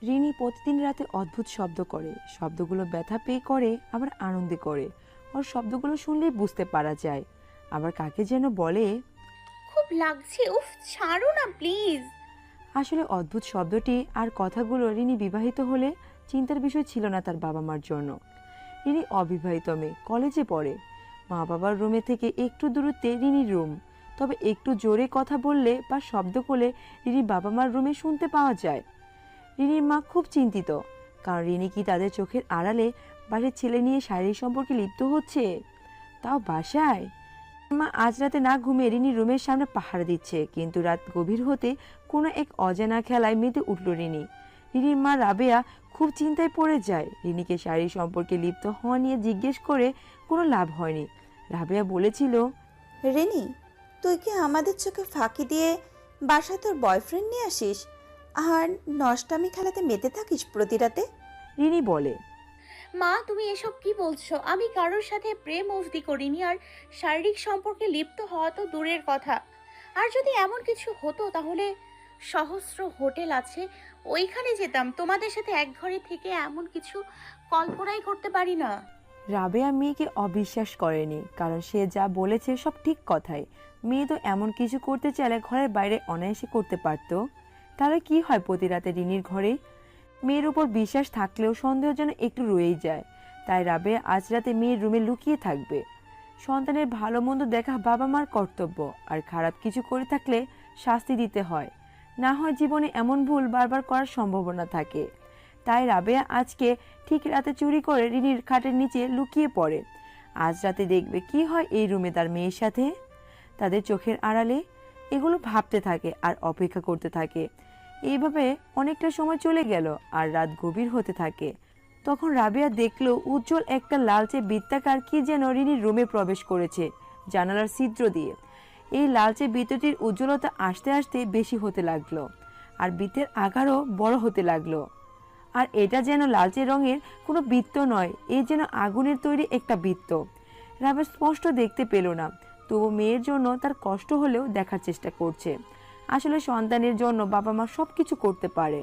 রিনি প্রতিদিন রাতে অদ্ভুত শব্দ করে, শব্দগুলো ব্যথা পেয়ে করে, আবার আনন্দে করে। ওর শব্দগুলো শুনলেই বুঝতে পারা যায়। আবার কাকে যেন বলে। খুব লাগছে, উফ ছাড়ো না প্লিজ। আসলে অদ্ভুত শব্দটি আর কথাগুলো রিনি বিবাহিত হলে চিন্তার বিষয় ছিল না তার বাবা মার জন্য। রিনি অবিবাহিত মেয়ে, কলেজে পড়ে। মা বাবার রুমে থেকে একটু দূরত্বে রিনির রুম। তবে একটু জোরে কথা বললে বা শব্দ করলে রিনি বাবা মার রুমে শুনতে পাওয়া যায়। রিনির মা খুব চিন্তিত, কারণ রিনি কি তাদের চোখের আড়ালে বাসার ছেলে নিয়ে শারীরিক সম্পর্কে লিপ্ত হচ্ছে, তাও বাসায়। মা আজ রাতে না ঘুমিয়ে রিনির রুমের সামনে পাহারা দিচ্ছে, কিন্তু রাত গভীর হতে কোনো এক অজানা খেলায় মেতে উঠল রিনি। রিনির মা রাবেয়া খুব চিন্তায় পড়ে যায়। রিনিকে শারীরিক সম্পর্কে লিপ্ত হওয়া নিয়ে জিজ্ঞেস করে কোনো লাভ হয়নি। রাবেয়া বলেছিল, রেনি, তুই কি আমাদের চোখে ফাঁকি দিয়ে বাসায় তোর বয়ফ্রেন্ড নিয়ে আসিস আর নষ্টামি খেলাতে মেতে থাকিস প্রতি রাতে? রিনি বলে, মা তুমি এসব কি বলছো? আমি কারোর সাথে প্রেম অবধি করিনি, আর শারীরিক সম্পর্কে লিপ্ত হওয়া তো দূরের কথা। আর যদি এমন কিছু হতো তাহলে সহস্র হোটেল আছে, ওইখানে যেতাম। তোমাদের সাথে এক ঘরে থেকে এমন কিছু কল্পনাই করতে পারি না। রাবেয়া মেয়েকে অবিশ্বাস করেনি, কারণ সে যা বলেছে সব ঠিক কথাই। মেয়ে তো এমন কিছু করতে চাইলে ঘরের বাইরে অনায়াসে করতে পারত। তাহলে কি হয় প্রতি রাতে রিনির ঘরে? মেয়ের উপর বিশ্বাস থাকলেও সন্দেহ যেন একটু রয়েই যায়। তাই রাবেয়া আজ রাতে মেয়ের রুমে লুকিয়ে থাকবে। সন্তানের ভালো মন্দ দেখা বাবা মার কর্তব্য, আর খারাপ কিছু করে থাকলে শাস্তি দিতে হয়, না হয় জীবনে এমন ভুল বারবার করার সম্ভাবনা থাকে। তাই রাবেয়া আজকে ঠিক রাতে চুরি করে রিনির খাটের নিচে লুকিয়ে পড়ে। আজ রাতে দেখবে কি হয় এই রুমে তার মেয়ের সাথে, তাদের চোখের আড়ালে। এগুলো ভাবতে থাকে আর অপেক্ষা করতে থাকে। এইভাবে অনেকটা সময় চলে গেল আর রাত গভীর হতে থাকে। তখন রাবেয়া দেখলো উজ্জ্বল একটা লালচে বৃত্তাকার কি যেন রিনির রুমে প্রবেশ করেছে জানালার ছিদ্র দিয়ে। এই লালচে বৃত্তটির উজ্জ্বলতা আস্তে আস্তে বেশি হতে লাগলো, আর বৃত্তের আকারও বড় হতে লাগলো। আর এটা যেন লালচে রঙের কোনো বৃত্ত নয়, এই যেন আগুনের তৈরি একটা বৃত্ত। রাবেয়া স্পষ্ট দেখতে পেল না, তবু মেয়ের জন্য তার কষ্ট হলেও দেখার চেষ্টা করছে। আসলে সন্তানের জন্য বাবা মা সব কিছু করতে পারে।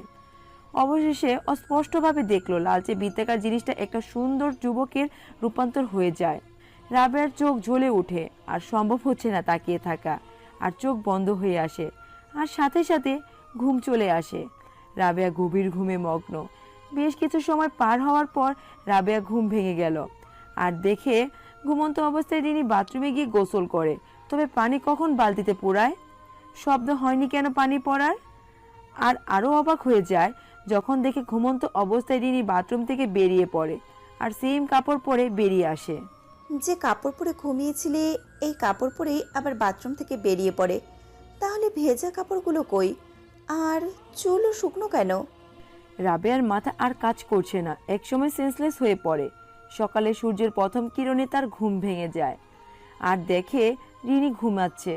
অবশেষে অস্পষ্টভাবে দেখলো লালচে বৃত্তাকার জিনিসটা একটা সুন্দর যুবকের রূপান্তর হয়ে যায়। রাবেয়ার চোখ জ্বলে ওঠে, আর সম্ভব হচ্ছে না তাকিয়ে থাকা, আর চোখ বন্ধ হয়ে আসে, আর সাথে সাথে ঘুম চলে আসে। রাবেয়া গভীর ঘুমে মগ্ন। বেশ কিছু সময় পার হওয়ার পর রাবেয়া ঘুম ভেঙে গেল, আর দেখে ঘুমন্ত অবস্থায় রিনি বাথরুমে গিয়ে গোসল করে। তবে পানি কখন বালতিতে পোড়ায়, শব্দ হয়নি কেন পানি পড়ার। আর আরও অবাক হয়ে যায় যখন দেখে ঘুমন্ত অবস্থায় রিনি বাথরুম থেকে বেরিয়ে পড়ে, আর সেম কাপড় পরে বেরিয়ে আসে। যে কাপড় পরে ঘুমিয়েছিলে এই কাপড় পরেই আবার বাথরুম থেকে বেরিয়ে পড়ে, তাহলে ভেজা কাপড়গুলো কই? আর চুলও শুকনো কেন? রাবেয়ার মাথা আর কাজ করছে না, একসময় সেন্সলেস হয়ে পড়ে। সকালে সূর্যের প্রথম কিরণে তার ঘুম ভেঙে যায়, আর দেখে রিনি ঘুমাচ্ছে।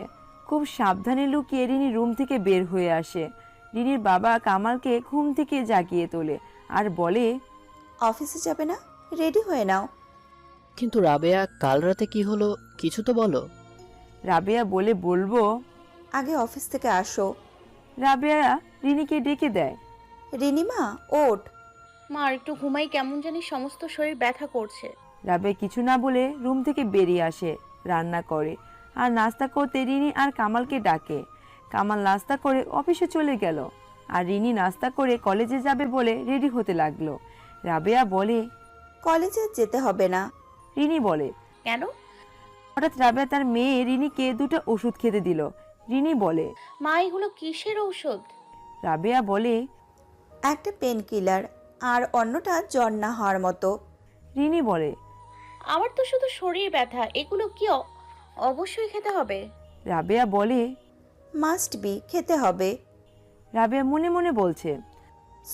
খুব সাবধানে লুকিয়ে রিনি রুম থেকে বের হয়ে আসে। রিনির বাবা কামালকে ঘুম থেকে জাগিয়ে তোলে আর বলে, অফিসে যাবে না? রেডি হয়ে নাও। কিন্তু রাবেয়া, কাল রাতে কি হলো কিছু তো বলো। রাবেয়া বলবো। আগে অফিস থেকে আসো। রাবেয়া রিনিকে ডেকে দেয়। রিনিমা, ওঠ। মা আর একটু ঘুমাই, কেমন জানি সমস্ত শরীর ব্যথা করছে। রাবেয়া কিছু না বলে রুম থেকে বেরিয়ে আসে, রান্না করে, আর নাস্তা করতে রিনি আর কামালকে ডাকে। কামাল নাস্তা করে অফিসে চলে গেল, আর রিনি নাস্তা করে কলেজে যাবে বলে রেডি হতে লাগলো। রাবেয়া বলে, কলেজে যেতে হবে না। রিনি বলে, কেন? হঠাৎ রাবেয়া তার মেয়ে রিনিকে দুটো ওষুধ খেতে দিল। রিনি বলে, মা এগুলো কিসের ঔষধ? রাবেয়া বলে, একটা পেন কিলার, আর অন্যটা জ্বর না হওয়ার মতো। রিনি বলে, আমার তো শুধু শরীর ব্যথা, এগুলো কি অবশ্যই খেতে হবে? রাবেয়া বলে, মাস্ট বি, খেতে হবে। রাবেয়া মনে মনে বলছে,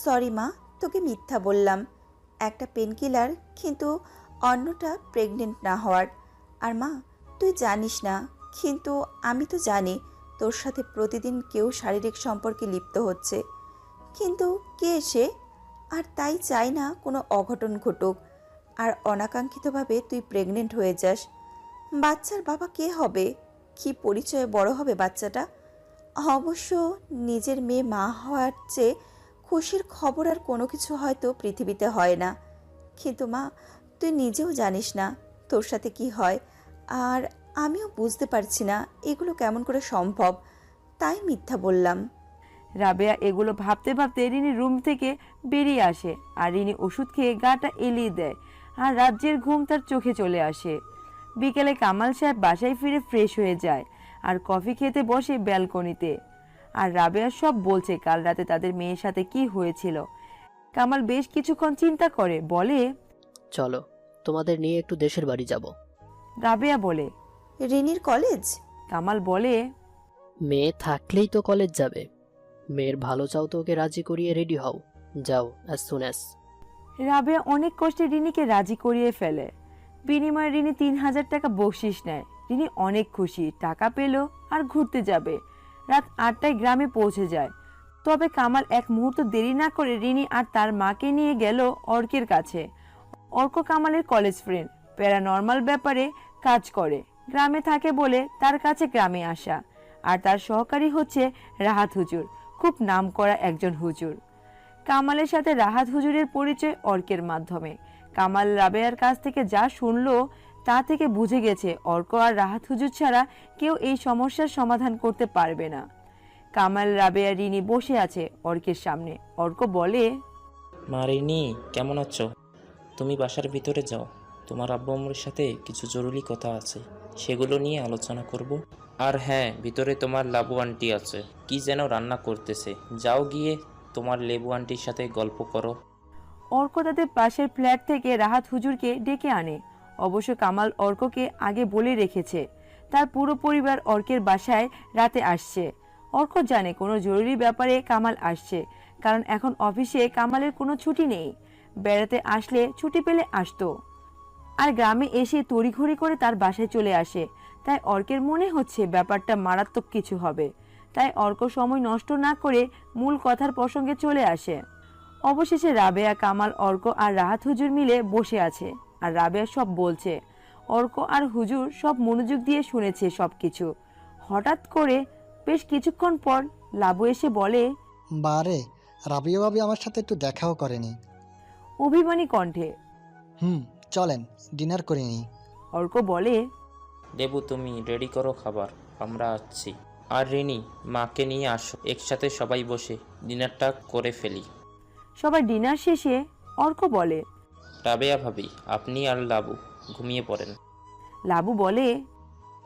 সরি মা, তোকে মিথ্যা বললাম। একটা পেন কিলার, কিন্তু অন্যটা প্রেগনেন্ট না হওয়ার। আর মা, তুই জানিস না, কিন্তু আমি তো জানি তোর সাথে প্রতিদিন কেউ শারীরিক সম্পর্কে লিপ্ত হচ্ছে। কিন্তু কে সে? আর তাই চাই না কোনো অঘটন ঘটুক আর অনাকাঙ্ক্ষিতভাবে তুই প্রেগনেন্ট হয়ে যাস। বাচ্চার বাবা কে হবে? কি পরিচয়ে বড় হবে বাচ্চাটা? অবশ্য নিজের মেয়ে মা হওয়ার চেয়ে খুশির খবর আর কোনো কিছু হয়তো পৃথিবীতে হয় না, কিন্তু মা তুই নিজেও জানিস না তোর সাথে কি হয়, আর আমিও বুঝতে পারছি না এগুলো কেমন করে সম্ভব, তাই মিথ্যা বললাম। রাবেয়া এগুলো ভাবতে ভাবতে রিনির রুম থেকে বেরিয়ে আসে, আর রিনি ওষুধ খেয়ে গাটা এলিয়ে দেয়, আর রাজ্যের ঘুম তার চোখে চলে আসে। বিকেলে কামাল সাহেব বাসায় ফিরে ফ্রেশ হয়ে যায় আর কফি খেতে বসে ব্যালকনিতে। আর রাবেয়া সব বলছে কাল রাতে তাদের মেয়ের সাথে কি হয়েছিল। কামাল বেশ কিছুক্ষণ চিন্তা করে বলে, চলো তোমাদের নিয়ে একটু দেশের বাড়ি যাব। রাবেয়া বলে। রিনির কলেজ? কামাল বলে, মেয়ে থাকলেই তো কলেজ যাবে। মেয়ের ভালো চাও তো ওকে রাজি করিয়ে রেডি হও, যাও অ্যাজ সুন অ্যাজ। রাবেয়া অনেক কষ্টে রিনিকে রাজি করিয়ে ফেলে। বিনিময়ে রিনি 3,000 টাকা বকশিস নেয়। রিনি অনেক খুশি, টাকা পেল আর ঘুরতে যাবে। রাত 8টায় গ্রামে পৌঁছে যায়। তবে কামাল এক মুহূর্ত দেরি না করে রিনি আর তার মাকে নিয়ে গেল অর্কের কাছে। অর্ক কামালের কলেজ ফ্রেন্ড, প্যারানর্মাল ব্যাপারে কাজ করে, গ্রামে থাকে বলে তার কাছে গ্রামে আসা। আর তার সহকারী হচ্ছে রাহাত হুজুর, খুব নামকরা একজন হুজুর। কামালের সাথে রাহাত হুজুরের পরিচয় অর্কের মাধ্যমে। কামাল রাবেয়ার কাছ থেকে যা শুনলো তা থেকে বুঝে গেছে অর্ক আর রাহাত হুজুর ছাড়া কেউ এই সমস্যার সমাধান করতে পারবে না। কামাল, রাবেয়া, রিনি বসে আছে অর্কের সামনে। অর্ক বলে, মা রিনি, কেমন আছো? তুমি বাসার ভিতরে যাও, তোমার আব্বু আম্মুর সাথে কিছু জরুরি কথা আছে, সেগুলো নিয়ে আলোচনা করব। আর হ্যাঁ, ভিতরে তোমার লাবু আন্টি আছে, কি যেন রান্না করতেছে, যাও গিয়ে তোমার লেবু আন্টির সাথে গল্প করো। অর্ক তাদের পাশের ফ্ল্যাট থেকে রাহাত হুজুরকে ডেকে আনে। অবশ্য কামাল অর্ককে আগে বলে রেখেছে তার পুরো পরিবার অর্কের বাসায় রাতে আসছে। অর্ক জানে কোনো জরুরি ব্যাপারে কামাল আসছে, কারণ এখন অফিসে কামালের কোনো ছুটি নেই। বেড়াতে আসলে ছুটি পেলে আসতো, আর গ্রামে এসে তড়িঘড়ি করে তার বাসায় চলে আসে। তাই অর্কের মনে হচ্ছে ব্যাপারটা মারাত্মক কিছু হবে। তাই অর্ক সময় নষ্ট না করে মূল কথার প্রসঙ্গে চলে আসে। অবশেষে রাবেয়া, কামাল, অর্ক আর রাহাত হুজুর মিলে বসে আছে, আর রাবেয়া সব বলছে। অর্ক আর হুজুর সব মনোযোগ দিয়ে শুনেছে সবকিছু। হঠাৎ করে বেশ কিছুক্ষণ পর লাবু এসে বলে, বারে, রাবিয়া ভাবি আমার সাথে একটু দেখাও করেনি। অভিমানী কণ্ঠে। চলেন ডিনার করে নিই। অর্ক বলে, লেবু, তুমি রেডি করো খাবার, আমরা আসছি। আর রিনি, মাকে নিয়ে আসো, একসাথে সবাই বসে ডিনারটা করে ফেলি। সবার ডিনার শেষে অর্ক বলে, রাবেয়া ভাবি, আপনি আর লাবু ঘুমিয়ে পড়েন। লাবু বলে,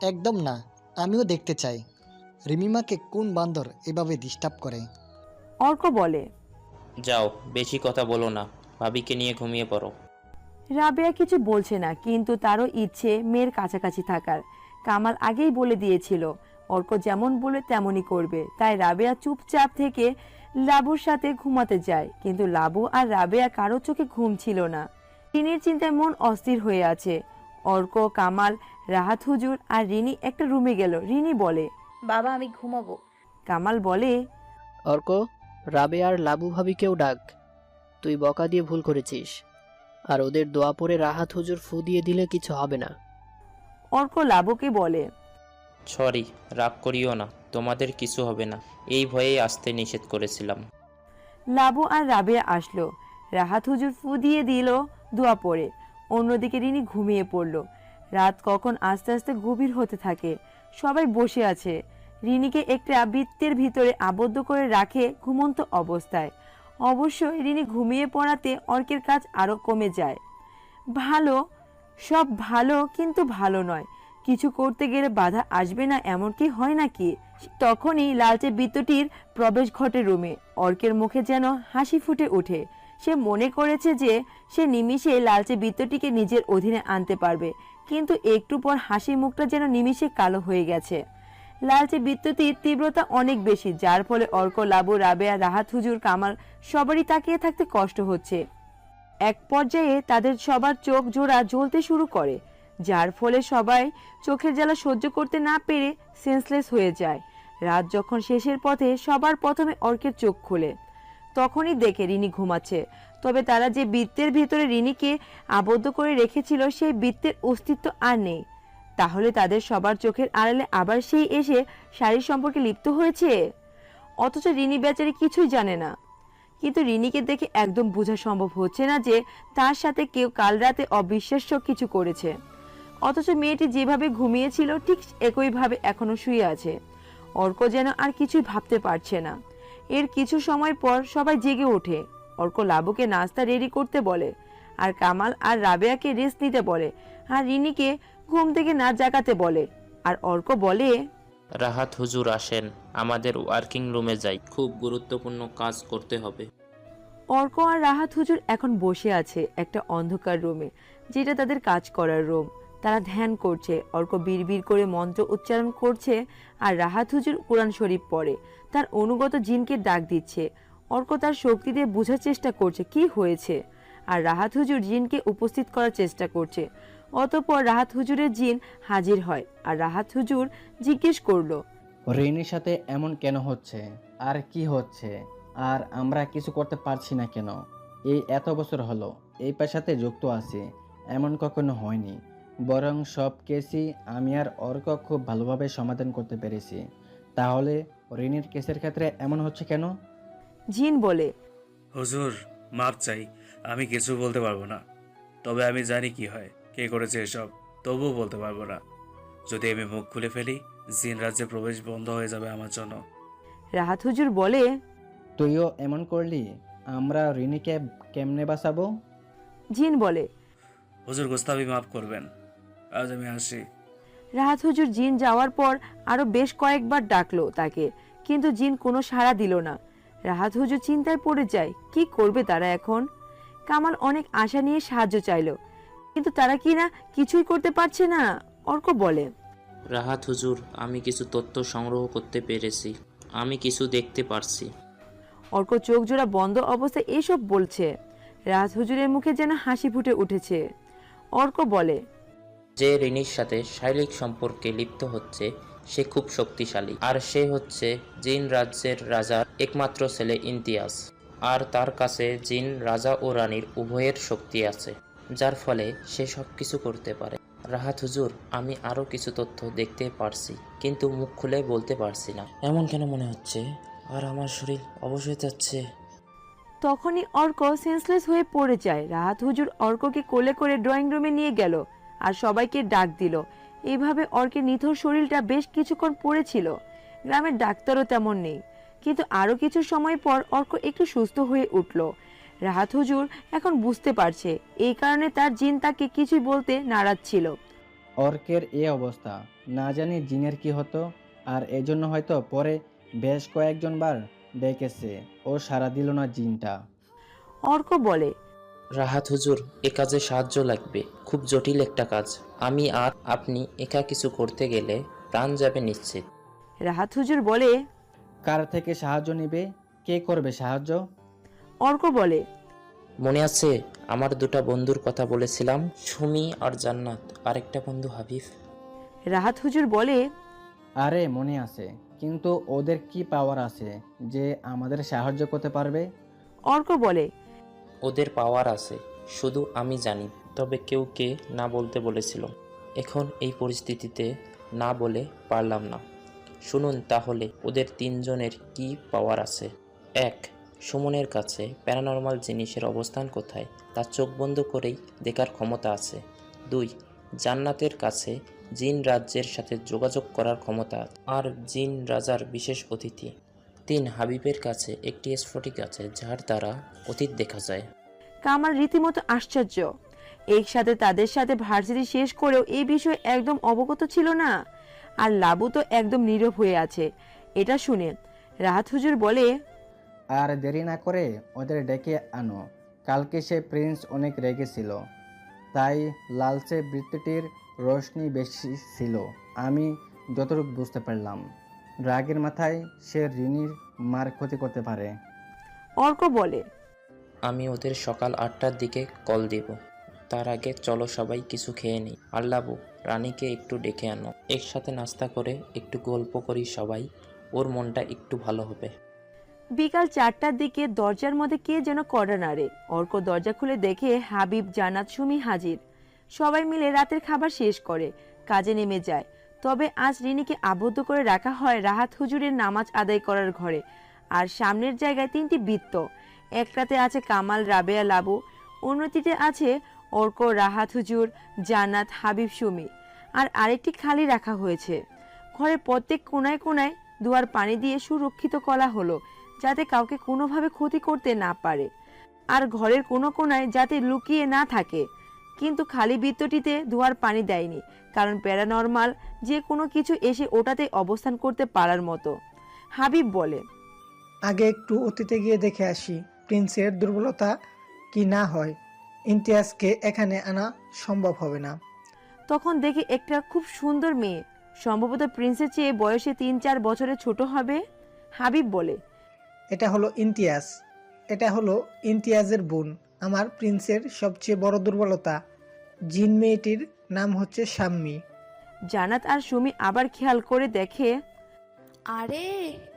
একদম না, আমিও দেখতে চাই রিমিমাকে কোন বান্দর এভাবে ডিস্টার্ব করে। অর্ক বলে। যাও, বেশি কথা বলো না, ভাবিকে নিয়ে ঘুমিয়ে পড়ো। রাবেয়া কিছু বলছে না, কিন্তু তারও ইচ্ছে মেয়ের কাছাকাছি থাকার। কামাল আগেই বলে দিয়েছিল অর্ক যেমন বলে তেমনই করবে। তাই রাবেয়া চুপচাপ থেকে লাবুর সাথে ঘুমাতে যায়। কিন্তু লাবু আর রাবেয়া কারো চোখে ঘুম ছিল না। রিনির চিন্তায় মন অস্থির হয়ে আছে। অর্ক, কামাল, রাহাত হুজুর আর রিনি একটা রুমে গেল। রিনি বলে, বাবা আমি ঘুমাবো। কামাল বলে, অর্ক, রাবে আর লাবু ভাবিকেও ডাক, তুই বকা দিয়ে ভুল করেছিস। আর ওদের দোয়া পড়ে রাহাত হুজুর ফু দিয়ে দিলে কিছু হবে না। অর্ক লাবুকে বলে, সরি, রাগ করিও না, তোমাদের কিছু হবে না, এই ভয়ে আসতে নিষেধ করেছিলাম। লাবু আর রাবেয়া আসলো। রাহাত হুজুর ফু দিয়ে দিল দোয়া পড়ে। অন্যদিকে রিনি ঘুমিয়ে পড়ল। রাত কখন আস্তে আস্তে গভীর হতে থাকে। সবাই বসে আছে। রিনিকে একটা বৃত্তের ভিতরে আবদ্ধ করে রাখে ঘুমন্ত অবস্থায়। অবশ্যই রিনি ঘুমিয়ে পড়াতে অর্কের কাজ আরও কমে যায়। ভালো, সব ভালো, কিন্তু ভালো নয়। কিছু করতে গেলে বাধা আসবে না, এমন কি হয় নাকি? তখনই লালচে বৃত্তটির প্রবেশ ঘটে রুমে। অর্কের মুখে যেন হাসি ফুটে ওঠে। সে মনে করেছে যে সে নিমিষে লালচে বৃত্তটিকে নিজের অধীনে আনতে পারবে, কিন্তু একটু পর হাসি মুখটা যেন নিমিষে কালো হয়ে গেছে। লালচে বৃত্তটির তীব্রতা অনেক বেশি, যার ফলে অর্ক, লাবু, রাবেয়া, রাহাত হুজুর, কামাল সবারই তাকিয়ে থাকতে কষ্ট হচ্ছে। এক পর্যায়ে তাদের সবার চোখ জোড়া জ্বলতে শুরু করে, যার ফলে সবাই চোখের জ্বালা সহ্য করতে না পেরে সেন্সলেস হয়ে যায়। রাত যখন শেষের পথে সবার প্রথমে অর্কের চোখ খুলে, তখনই দেখে রিনি ঘুমাচ্ছে। তবে তারা যে বৃত্তের ভিতরে রিনিকে আবদ্ধ করে রেখেছিল সেই বৃত্তের অস্তিত্ব আর নেই। তাহলে তাদের সবার চোখের আড়ালে আবার সেই এসে শারীর সম্পর্কে লিপ্ত হয়েছে। অথচ রিনি বেচারি কিছুই জানে না। কিন্তু রিনিকে দেখে একদম বোঝা সম্ভব হচ্ছে না যে তার সাথে কেউ কাল রাতে অবিশ্বাস্য কিছু করেছে। অথচ মেয়েটি যেভাবে ঘুমিয়েছিল ঠিক একইভাবে এখনো শুয়ে আছে। অর্ক যেন আর কিছুই ভাবতে পারছে না। এর কিছু সময় পর সবাই জেগে ওঠে। অর্ক লাবুকে নাস্তা রেডি করতে বলে, আর কামাল আর রাবেয়াকে রেস্ট নিতে বলে, আর রিনিকে ঘুম থেকে না জাগাতে বলে। আর অর্ক বলে, রাহাত হুজুর আসেন, আমাদের ওয়ার্কিং রুমে যাই, খুব গুরুত্বপূর্ণ কাজ করতে হবে। অর্ক আর রাহাত হুজুর এখন বসে আছে একটা অন্ধকার রুমে, যেটা তাদের কাজ করার রুম। তারা ধ্যান করছে। অর্ক বিড়বিড় করে মন্ত্র উচ্চারণ করছে, আর রাহাত হুজুর কোরআন শরীফ পড়ে তার অনুগত জিনকে ডাক দিচ্ছে। অর্ক তার শক্তি দিয়ে বোঝার চেষ্টা করছে কি হয়েছে, আর রাহাত হুজুর জিনকে উপস্থিত করার চেষ্টা করছে। অতঃপর রাহাত হুজুরের জিন হাজির হয়, আর রাহাত হুজুর জিজ্ঞেস করলো, রিনির সাথে এমন কেন হচ্ছে, আর কি হচ্ছে, আর আমরা কিছু করতে পারছি না কেন? এই এত বছর হলো এই পেশাতে যুক্ত আছি, এমন কখনো হয়নি। বরং সব কেসই আমি আর অর্ক খুব ভালোভাবে সমাধান করতে পেরেছি। তাহলে রিনির কেসের ক্ষেত্রে এমন হচ্ছে কেন? জিন বলে, হুজুর মাপ চাই, আমি কিছু বলতে পারবো না। তবে আমি জানি কি হয়, কে করেছে এসব, তবুও বলতে পারবো না। যদি আমি মুখ খুলে ফেলি, জিন রাজ্যে প্রবেশ বন্ধ হয়ে যাবে আমার জন্য। রাহাত হুজুর বলে, তুইও এমন করলি, আমরা রিনিকে কেমনে বাঁচাবো? জিন বলে, হুজুর গোস্তাবি মাফ করবেন, আজ আমি আসি। রাহাত হুজুর জিন যাওয়ার পর আরো বেশ কয়েকবার ডাকলো তাকে, কিন্তু জিন কোনো সাড়া দিল না। রাহাত হুজুর চিন্তায় পড়ে যায়, কি করবে তারা এখন। কামাল অনেক আশা নিয়ে সাহায্য চাইলো, কিন্তু তারা কি না কিছুই করতে পারছে না। অর্ক বলে, রাহাত হুজুর, আমি কিছু তথ্য সংগ্রহ করতে পেরেছি, আমি কিছু দেখতে পারছি। অর্ক চোখ জোড়া বন্ধ অবস্থায় এসব বলছে। রাহাত হুজুরের মুখে যেন হাসি ফুটে উঠেছে। অর্ক বলে, যে রিনির সাথে শারীরিক সম্পর্কে লিপ্ত হচ্ছে সে খুব শক্তিশালী, আর সে হচ্ছে জিন রাজ্যের রাজার একমাত্র ছেলে ইমতিয়াজ। আর তার কাছে জিন রাজা ও রানীর উভয়ের শক্তি আছে, যার ফলে সে সব কিছু করতে পারে। রাহাত হুজুর, আমি আরও কিছু তথ্য দেখতে পারছি, কিন্তু মুখ খুলে বলতে পারছি না। এমন কেন মনে হচ্ছে, আর আমার শরীর অবশ্যই যাচ্ছে। তখনই অর্ক সেন্সলেস হয়ে পড়ে যায়। রাহাত হুজুর অর্ককে কোলে করে ড্রয়িং রুমে নিয়ে গেল, আর সবাইকে ডাক দিল। এইভাবে অর্কের নিথর শরীরটা বেশ কিছুক্ষণ পড়েছিল। গ্রামের ডাক্তারও তেমন নেই, কিন্তু আরো কিছু সময় পর অর্ক একটু সুস্থ হয়ে উঠল। রাহাত হুজুর এখন বুঝতে পারছে এই কারণে তার জিন তাকে কিছুই বলতে নারাজ ছিল। অর্কের এই অবস্থা, না জানি জিনের কি হতো, আর এজন্য হয়তো পরে বেশ কয়েকজন বার ডেকেছে, ও সাড়া দিল না জিনটা। অর্ক বলে, রাহাত হুজুর, এ কাজে সাহায্য লাগবে, খুব জটিল একটা কাজ। আমি আর আপনি একা কিছু করতে গেলে প্রাণ যাবে নিশ্চিত। রাহাত হুজুর বলে, কার থেকে সাহায্য নেবে, কে করবে সাহায্য? অর্ক বলে, মনে আছে আমার দুটা বন্ধুর কথা বলেছিলাম, সুমি আর জান্নাত, আরেকটা বন্ধু হাবিব। রাহাত হুজুর বলে, আরে মনে আছে, কিন্তু ওদের কি পাওয়ার আছে যে আমাদের সাহায্য করতে পারবে? অর্ক বলে, ওদের পাওয়ার আছে, শুধু আমি জানি। তবে কেউ কে না বলতে বলেছিল। এখন এই পরিস্থিতিতে না বলে পারলাম না। শুনুন তাহলে ওদের তিনজনের কি পাওয়ার আছে। 1. সুমনের কাছে প্যারানর্মাল জিনিসের অবস্থান কোথায় তা চোখ বন্ধ করেই দেখার ক্ষমতা আছে। 2. জান্নাতের কাছে জিন রাজ্যের সাথে যোগাযোগ করার ক্ষমতা আছে, আর জিন রাজার বিশেষ অতিথি। 3. হাবিবের কাছে একটি স্ফটিক আছে যার দ্বারা অতীত দেখা যায়। কামাল রীতিমতো আশ্চর্য। একসাথে তাদের সাথে ভার্সিটি শেষ করেও এই বিষয়ে একদম অবগত ছিল না। আর লাবু তো একদম নীরব হয়ে আছে। এটা শুনে রাহাত হুজুর বলে, আর দেরি না করে ওদের ডেকে আনো। কালকে সে প্রিন্স অনেক রেগেছিল, তাই লালচে বৃত্তিটির রোশনি বেশি ছিল। আমি যতটুকু বুঝতে পারলাম, রাগের মাথায় সে রিনির মার ক্ষতি করতে পারে। অর্ক বলে, আমি ওদের সকাল 8টার দিকে কল দিব। তার আগে চলো সবাই কিছু খেয়ে নিই। আর লাবু, রানীকে একটু ডেকে আনো, একসাথে নাস্তা করে একটু গল্প করি সবাই, ওর মনটা একটু ভালো হবে। বিকাল 4টার দিকে দরজার মধ্যে কে যেন কড়া নাড়ে। অর্ক দরজা খুলে দেখে হাবিব, জান্নাত, সুমি হাজির। সবাই মিলে রাতের খাবার শেষ করে কাজে নেমে যায়। তবে আজ রিনিকে আবদ্ধ করে রাখা হয় রাহাত হুজুরের নামাজ আদায় করার ঘরে। আর সামনের জায়গায় 3টি বৃত্ত। একটাতে আছে কামাল, রাবেয়া, লাবু, অন্যটিতে আছে অর্ক, রাহাত হুজুর, জান্নাত, হাবিব, সুমি, আর আরেকটি খালি রাখা হয়েছে। ঘরের প্রত্যেক কোনায় কোনায় দুয়ার পানি দিয়ে সুরক্ষিত করা হলো, যাতে কাউকে কোনোভাবে ক্ষতি করতে না পারে, আর ঘরের কোনো কোনায় যাতে লুকিয়ে না থাকে। কিন্তু খালি বৃত্তটিতে দুয়ার পানি দেয়নি, কারণ প্যারানর্মাল যে কোনো কিছু এসে ওটাতে অবস্থান করতে পারার মতো। হাবিব বলে, আগে একটু অতীতে গিয়ে দেখে আসি প্রিন্সের দুর্বলতা কি না হয়। ইমতিয়াজকে এখানে আনা সম্ভব হবে না। তখন দেখি একটা খুব সুন্দর মেয়ে, সম্ভবত প্রিন্সের চেয়ে বয়সে 3-4 বছরের ছোট হবে। হাবিব বলে, এটা হলো ইমতিয়াজ। এটা হলো ইমতিয়াজের বোন। আমার প্রিন্সের সবচেয়ে বড় দুর্বলতা। জিন মেয়েটির নাম হচ্ছে শাম্মী। জান্নাত আর সুমি আবার খেয়াল করে দেখে, আরে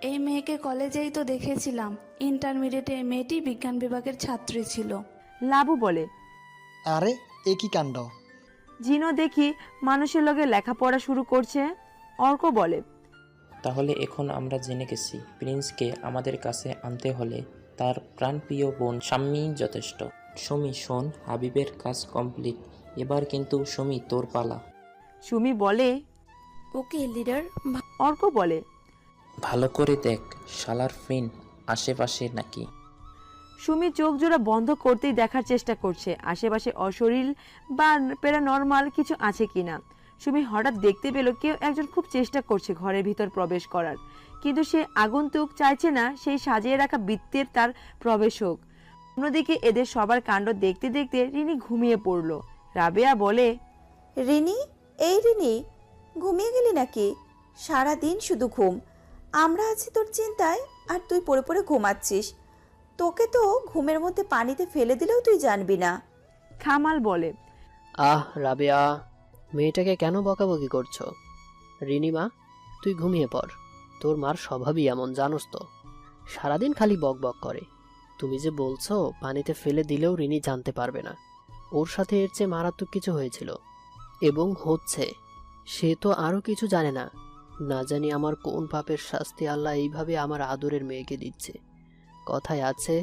এই মেয়েকে কলেজেই তো দেখেছিলাম, ইন্টারমিডিয়েটে এই মেয়েটি বিজ্ঞান বিভাগের ছাত্রী ছিল। লাবু বলে, আরে এ কি কাণ্ড! জিনও দেখি মানুষের লগে লেখাপড়া শুরু করছে। অর্ক বলে, তাহলে এখন আমরা জেনে গেছি প্রিন্সকে আমাদের কাছে আনতে হলে তার প্রাণপ্রিয় বোন শাম্মী যথেষ্ট। সুমি শোন, হাবিবের কাজ কমপ্লিট, এবার কিন্তু সুমি তোর পালা। সুমি বলে, ওকে লিডার। অর্ক বলে, ভালো করে দেখ শালার ফ্রেন্ড আশেপাশে নাকি। সুমি চোখ জোড়া বন্ধ করতেই দেখার চেষ্টা করছে আশেপাশে অশরীর বা প্যারানর্মাল কিছু আছে কিনা। সুমি হঠাৎ দেখতে পেল কেউ একজন খুব চেষ্টা করছে ঘরের ভিতর প্রবেশ করার, কিন্তু সে আগন্তুক চাইছে না সেই সাজিয়ে রাখা বৃত্তের তার প্রবেশ হোক। অন্যদিকে এদের সবার কাণ্ড দেখতে দেখতে রিনি ঘুমিয়ে পড়ল। রাবেয়া বলে, রিনি, এই রিনি, ঘুমিয়ে গেলি নাকি? সারা দিন শুধু ঘুম। আমরা আছি তোর চিন্তায় আর তুই পড়ে পড়ে ঘুমাচ্ছিস। তোকে তো ঘুমের মধ্যে পানিতে ফেলে দিলেও তুই জানবি না। কামাল বলে, রাবেয়া, মেয়েটাকে কেন বকাবকি করছো? রিনিমা, তুই ঘুমিয়ে পড়। তোর মার স্বভাবই এমন, জানোস তো, সারাদিন খালি বক বক করে। তুমি যে বলছো পানিতে ফেলে দিলেও রিনি জানতে পারবে না, ওর সাথে এর চেয়ে মারাত্মক কিছু হয়েছিল এবং হচ্ছে। সে তো আরও কিছু জানে না। না জানি আমার কোন পাপের শাস্তি আল্লাহ এইভাবে আমার আদরের মেয়েকে দিচ্ছে। কথায় আছে,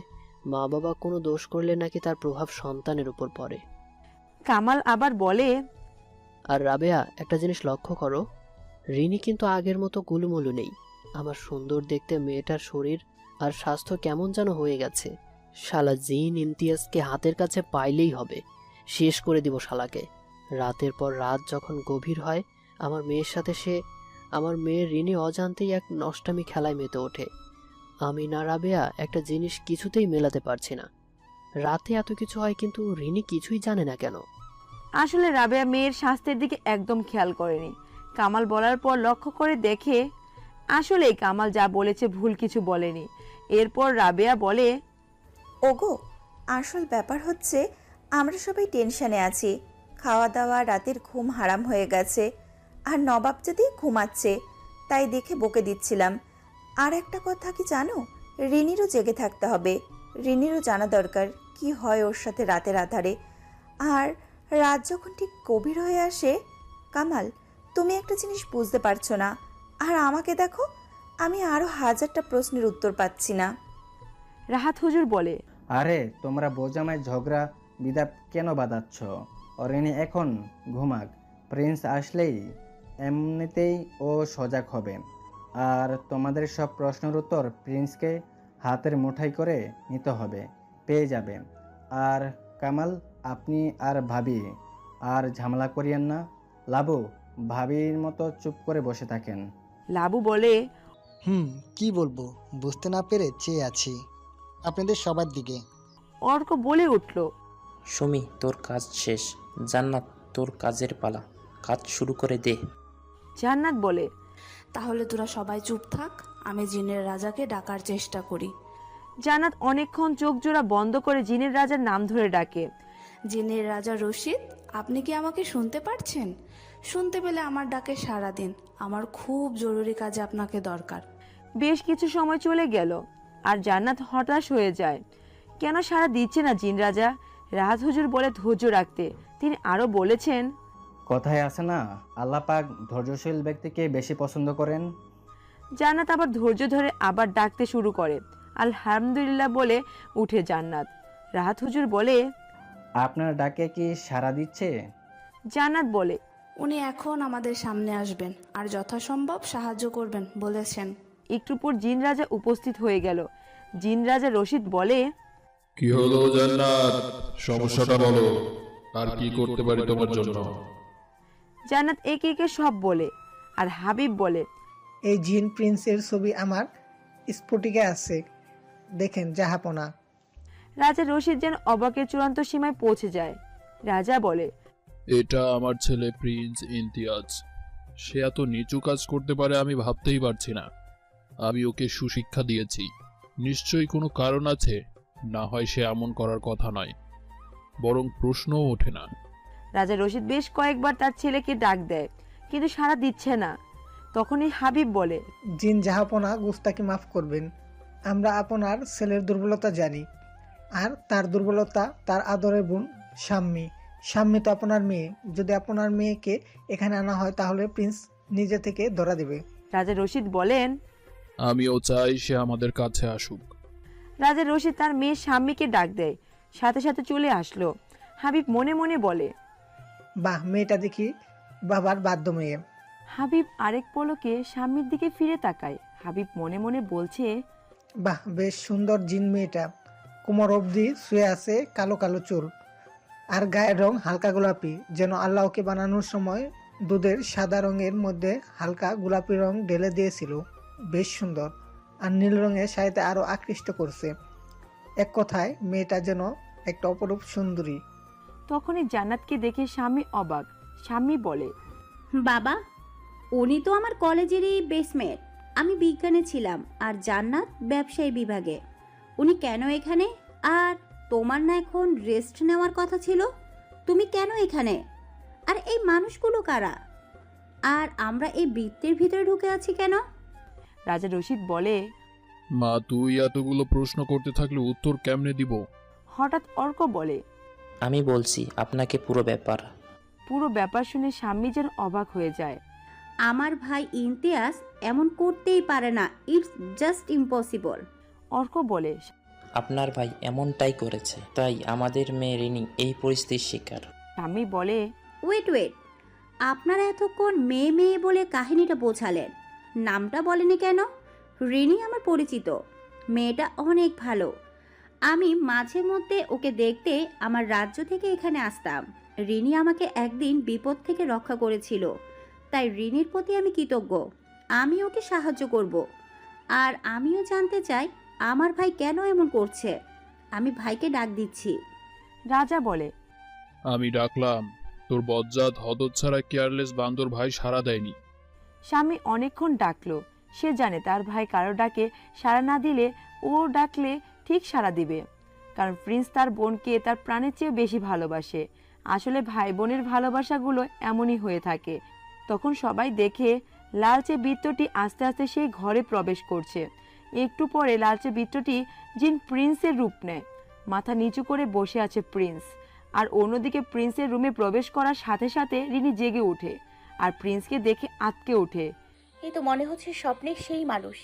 মা বাবা কোনো দোষ করলে নাকি তার প্রভাব সন্তানের উপর পড়ে। কামাল আবার বলে, আর রাবেয়া, একটা জিনিস লক্ষ্য করো, রিনি কিন্তু আগের মতো গুলুমুলু নেই। আমার সুন্দর দেখতে মেয়েটার শরীর আর স্বাস্থ্য কেমন যেন হয়ে গেছে। শালা জিন ইমতিয়াজকে হাতের কাছে পাইলেই হবে, শেষ করে দিব শালাকে। রাতের পর রাত যখন গভীর হয়, আমার মেয়ের সাথে আমার মেয়ের রিনি অজান্তেই এক নষ্টামি খেলায় মেতে ওঠে। আমি না রাবেয়া একটা জিনিস কিছুতেই মেলাতে পারছি না। রাতে এত কিছু হয় কিন্তু রিনি কিছুই জানে না কেন। আসলে রাবেয়া মেয়ের স্বাস্থ্যের দিকে একদম খেয়াল করেনি। কামাল বলার পর লক্ষ্য করে দেখে আসলেই কামাল যা বলেছে ভুল কিছু বলেনি। এরপর রাবেয়া বলে, ওগো, আসল ব্যাপার হচ্ছে আমরা সবাই টেনশনে আছি। খাওয়া দাওয়া, রাতের ঘুম হারাম হয়ে গেছে। আর নবাব যদি ঘুমাচ্ছে, তাই দেখে বকে দিচ্ছিলাম। আর একটা কথা কি জানো, রিনিরও জেগে থাকতে হবে। রিনিরও জানা দরকার কি হয় ওর সাথে রাতের আধারে। আর রাত যখন ঠিক গভীর হয়ে আসে, কামাল, তুমি একটা জিনিস বুঝতে পারছো না, আর আমাকে দেখো, আমি আরও 1000টা প্রশ্নের উত্তর পাচ্ছি না। রাহাত হুজুর বলে, আরে তোমরা বোঝামায় ঝগড়া বিদাপ কেন বাঁধাচ্ছ? অরিনি এখন ঘুমাক, প্রিন্স আসলেই এমনিতেই ও সজাগ হবে। আর তোমাদের সব প্রশ্নের উত্তর প্রিন্সকে হাতের মুঠাই করে নিতে হবে, পেয়ে যাবে। আর কামাল, আপনি আর ভাবি আর ঝামেলা করিয়েন না। লাবু, ভাবির মতো চুপ করে বসে থাকেন। লাবু বলে, কি বলবো, বুঝতে না পেরে চেয়ে আছি আপনাদের সবার দিকে। অর্ক বলে উঠল, সুমি, তোর কাজ শেষ। জান্নাত, তোর কাজের পালা, কাজ শুরু করে দে। জান্নাত বলে, তাহলে তোরা সবাই চুপ থাক, আমি জিনের রাজাকে ডাকার চেষ্টা করি। জান্নাত অনেকক্ষণ চোখ জোড়া বন্ধ করে জিনের রাজার নাম ধরে ডাকে। জিনের রাজা রশিদ, আপনি কি আমাকে শুনতে পারছেন? শুনতে পেলে আমার ডাকে সাড়া দিন, আমার খুব জরুরি কাজে আপনাকে দরকার। বেশ কিছু সময় চলে গেল আর জান্নাত হতাশ হয়ে যায়। কেন সাড়া দিচ্ছে না জিন রাজা? রাহাত হুজুর বলে ধৈর্য রাখতে। তিনি আরো বলেছেন, কথায় আছে না, আল্লাহ পাক ধৈর্যশীল ব্যক্তিকে বেশি পছন্দ করেন। জান্নাত আবার ধৈর্য ধরে আবার ডাকতে শুরু করে আলহামদুলিল্লাহ বলে উঠে জান্নাত। রাহাত হুজুর বলে, আপনার ডাকে কি সাড়া দিচ্ছে? জান্নাত বলে, উনি এখন আমাদের সামনে আসবেন আর যথাসম্ভব সাহায্য করবেন বলেছেন। একটু পর জিন রাজা উপস্থিত হয়ে গেল। জিন রাজা রশিদ বলে, কি হলো জান্নাত, সমস্যাটা বলো, আর কি করতে পারি তোমার জন্য? জান্নাত একে একে সব বলে। আর হাবিব বলে, এই জিন প্রিন্সের ছবি আমার স্ফটিকে আছে, দেখেন জাহাপনা। রাজা রশিদ যেন অবাকের চূড়ান্ত সীমায় পৌঁছে যায়। রাজা বলে, এটা আমার ছেলে প্রিন্স ইমতিয়াজ। সে এত নিচু কাজ করতে পারে আমি ভাবতেই পারছি না। আমি ওকে সুশিক্ষা দিয়েছি, নিশ্চয়ই কোনো কারণ আছে, না হয় সে এমন করার কথা নয়, বরং প্রশ্নও ওঠে না। রাজা রশিদ বেশ কয়েকবার তার ছেলেকে ডাক দেয়, কিন্তু সাড়া দিচ্ছে না। তখনই হাবিব বলে, জিন জাহাপনা, গুস্তাকি মাফ করবেন, আমরা আপনার ছেলের দুর্বলতা জানি, আর তার দুর্বলতা তার আদরের বোন শাম্মী। শাম্মী তো আপনার মেয়ে, যদি আপনার মেয়েকে এখানে আনা হয় তাহলে প্রিন্স নিজে থেকে ধরা দেবে। রাজা রশিদ বলেন, আমিও চাই সে আমাদের কাছে আসুক। রাজা রশিদ তার মেয়ে শাম্মীকে ডাক দেয়, সাথে সাথে চলে আসলো। হাবিব মনে মনে বলে, বাহ, মেয়েটা দেখি বাবার বাধ্য মেয়ে। হাবিব আরেক পলকে শাম্মীর দিকে ফিরে তাকায়। হাবিব মনে মনে বলছে, বাহ, বেশ সুন্দর জিন মেয়েটা, কোমর অবধি শুয়ে আছে, কালো কালো চুল, আর গায়ের রং হালকা গোলাপি, যেন আল্লাহকে বানানোর সময় দুধের সাদা রঙের মধ্যে হালকা গোলাপি রং ঢেলে দিয়েছিল। বেশ সুন্দর, আর নীল রঙের শাড়িতে আরো আকৃষ্ট করছে। এক কথায় মেয়েটা যেন একটা অপরূপ সুন্দরী। তখনই জান্নাতকে দেখে স্বামী অবাক। স্বামী বলে, বাবা, উনি তো আমার কলেজেরই বেসমেট। আমি বিজ্ঞানে ছিলাম আর জান্নাত ব্যবসায়ী বিভাগে। উনি কেন এখানে? আর তোমার না এখন রেস্ট নেওয়ার কথা ছিল, তুমি কেন এখানে? আর এই মানুষগুলো কারা? আর আমরা এই বৃত্তের ভিতরে ঢুকে আছি কেন? রাজা রশিদ বলে, মা, তুই এতগুলো প্রশ্ন করতে থাকলে উত্তর কেমনে দিব? হঠাৎ অর্ক বলে, আমি বলছি আপনাকে পুরো ব্যাপার। পুরো ব্যাপার শুনে স্বামী যেন অবাক হয়ে যায়। আমার ভাই ইমতিয়াজ এমন করতেই পারে না, ইটস জাস্ট ইম্পসিবল। অর্ক বলে, আপনার ভাই এমনটাই করেছে, তাই আমাদের মেয়ে রিনি এই পরিস্থিতির শিকার। স্বামী বলে, ওয়েট, আপনারা এতক্ষণ মেয়ে মেয়ে বলে কাহিনীটা বোঝালেন, নামটা বলেনি কেন? রিনি আমার পরিচিত, মেয়েটা অনেক ভালো। আমি মাঝে মধ্যে ওকে দেখতে আমার রাজ্য থেকে এখানে আসতাম। রিনি আমাকে একদিন বিপদ থেকে রক্ষা করেছিল, তাই রিনির প্রতি আমি কৃতজ্ঞ। আমি ওকে সাহায্য করব। আর আমিও জানতে চাই আমার ভাই কেন এমন করছে। আমি ভাইকে ডাক দিচ্ছি। রাজা বলে, আমি ডাকলাম, তোর বজ্জাত হতচ্ছাড়া কেয়ারলেস বান্দর ভাই সাড়া দেয়নি। স্বামী অনেকক্ষণ ডাকলো। সে জানে তার ভাই কারো ডাকে সাড়া না দিলে ও ডাকলে ঠিক সাড়া দিবে, কারণ প্রিন্স তার বোনকে তার প্রাণের চেয়ে বেশি ভালোবাসে। আসলে ভাই বোনের ভালোবাসাগুলো এমনই হয়ে থাকে। তখন সবাই দেখে লালচে বৃত্তটি আস্তে আস্তে সেই ঘরে প্রবেশ করছে। একটু পরে লালচে বৃত্তটি জিন প্রিন্সের রূপ নেয়। মাথা নিচু করে বসে আছে প্রিন্স, আর অন্যদিকে প্রিন্সের রুমে প্রবেশ করার সাথে সাথে রিনি জেগে ওঠে আর প্রিন্সকে দেখে আঁতকে ওঠে। এই তো মনে হচ্ছে স্বপ্নের সেই মানুষ।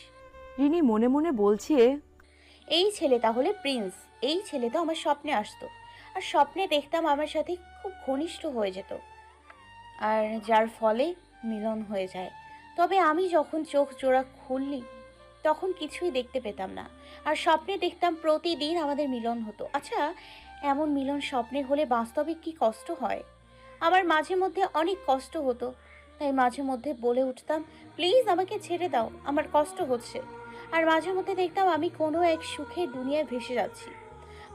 রিনি মনে মনে বলছে, এই ছেলে তাহলে প্রিন্স। এই ছেলে তো আমার স্বপ্নে আসতো, আর স্বপ্নে দেখতাম আমার সাথে খুব ঘনিষ্ঠ হয়ে যেত, আর যার ফলে মিলন হয়ে যায়। তবে আমি যখন চোখ জোড়া খুললি তখন কিছুই দেখতে পেতাম না, আর স্বপ্নে দেখতাম প্রতিদিন আমাদের মিলন হতো। আচ্ছা, এমন মিলন স্বপ্নে হলে বাস্তবে কি কষ্ট হয়? আমার মাঝে মধ্যে অনেক কষ্ট হতো, তাই মাঝে মধ্যে বলে উঠতাম, প্লিজ আমাকে ছেড়ে দাও, আমার কষ্ট হচ্ছে। আর মাঝে মধ্যে দেখতাম আমি কোনো এক সুখের দুনিয়ায় ভেসে যাচ্ছি,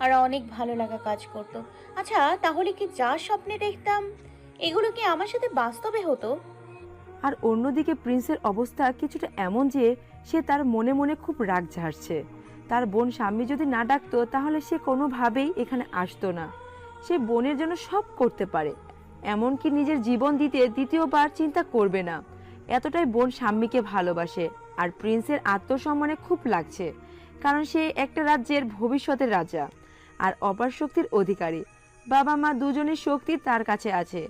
আর অনেক ভালো লাগা কাজ করতো। আচ্ছা, তাহলে কি যা স্বপ্নে দেখতাম এগুলো কি আমার সাথে বাস্তবে হতো? আর অন্যদিকে প্রিন্সের অবস্থা কিছুটা এমন যে সে তার মনে মনে খুব রাগ ঝাড়ছে। তার বোন স্বামী যদি না ডাকতো তাহলে সে কোনোভাবেই এখানে আসতো না। সে বোনের জন্য সব করতে পারে, এমনকি নিজের জীবন দিতে দ্বিতীয়বার চিন্তা করবে না। এতটাই বোন স্বামীকে ভালোবাসে। আর প্রিন্সের আত্মসম্মানে খুব লাগছে, কারণ সে একটা রাজ্যের ভবিষ্যতের রাজা আর অপার শক্তির অধিকারী। বাবা মা দুজনের শক্তি তার কাছে আছে,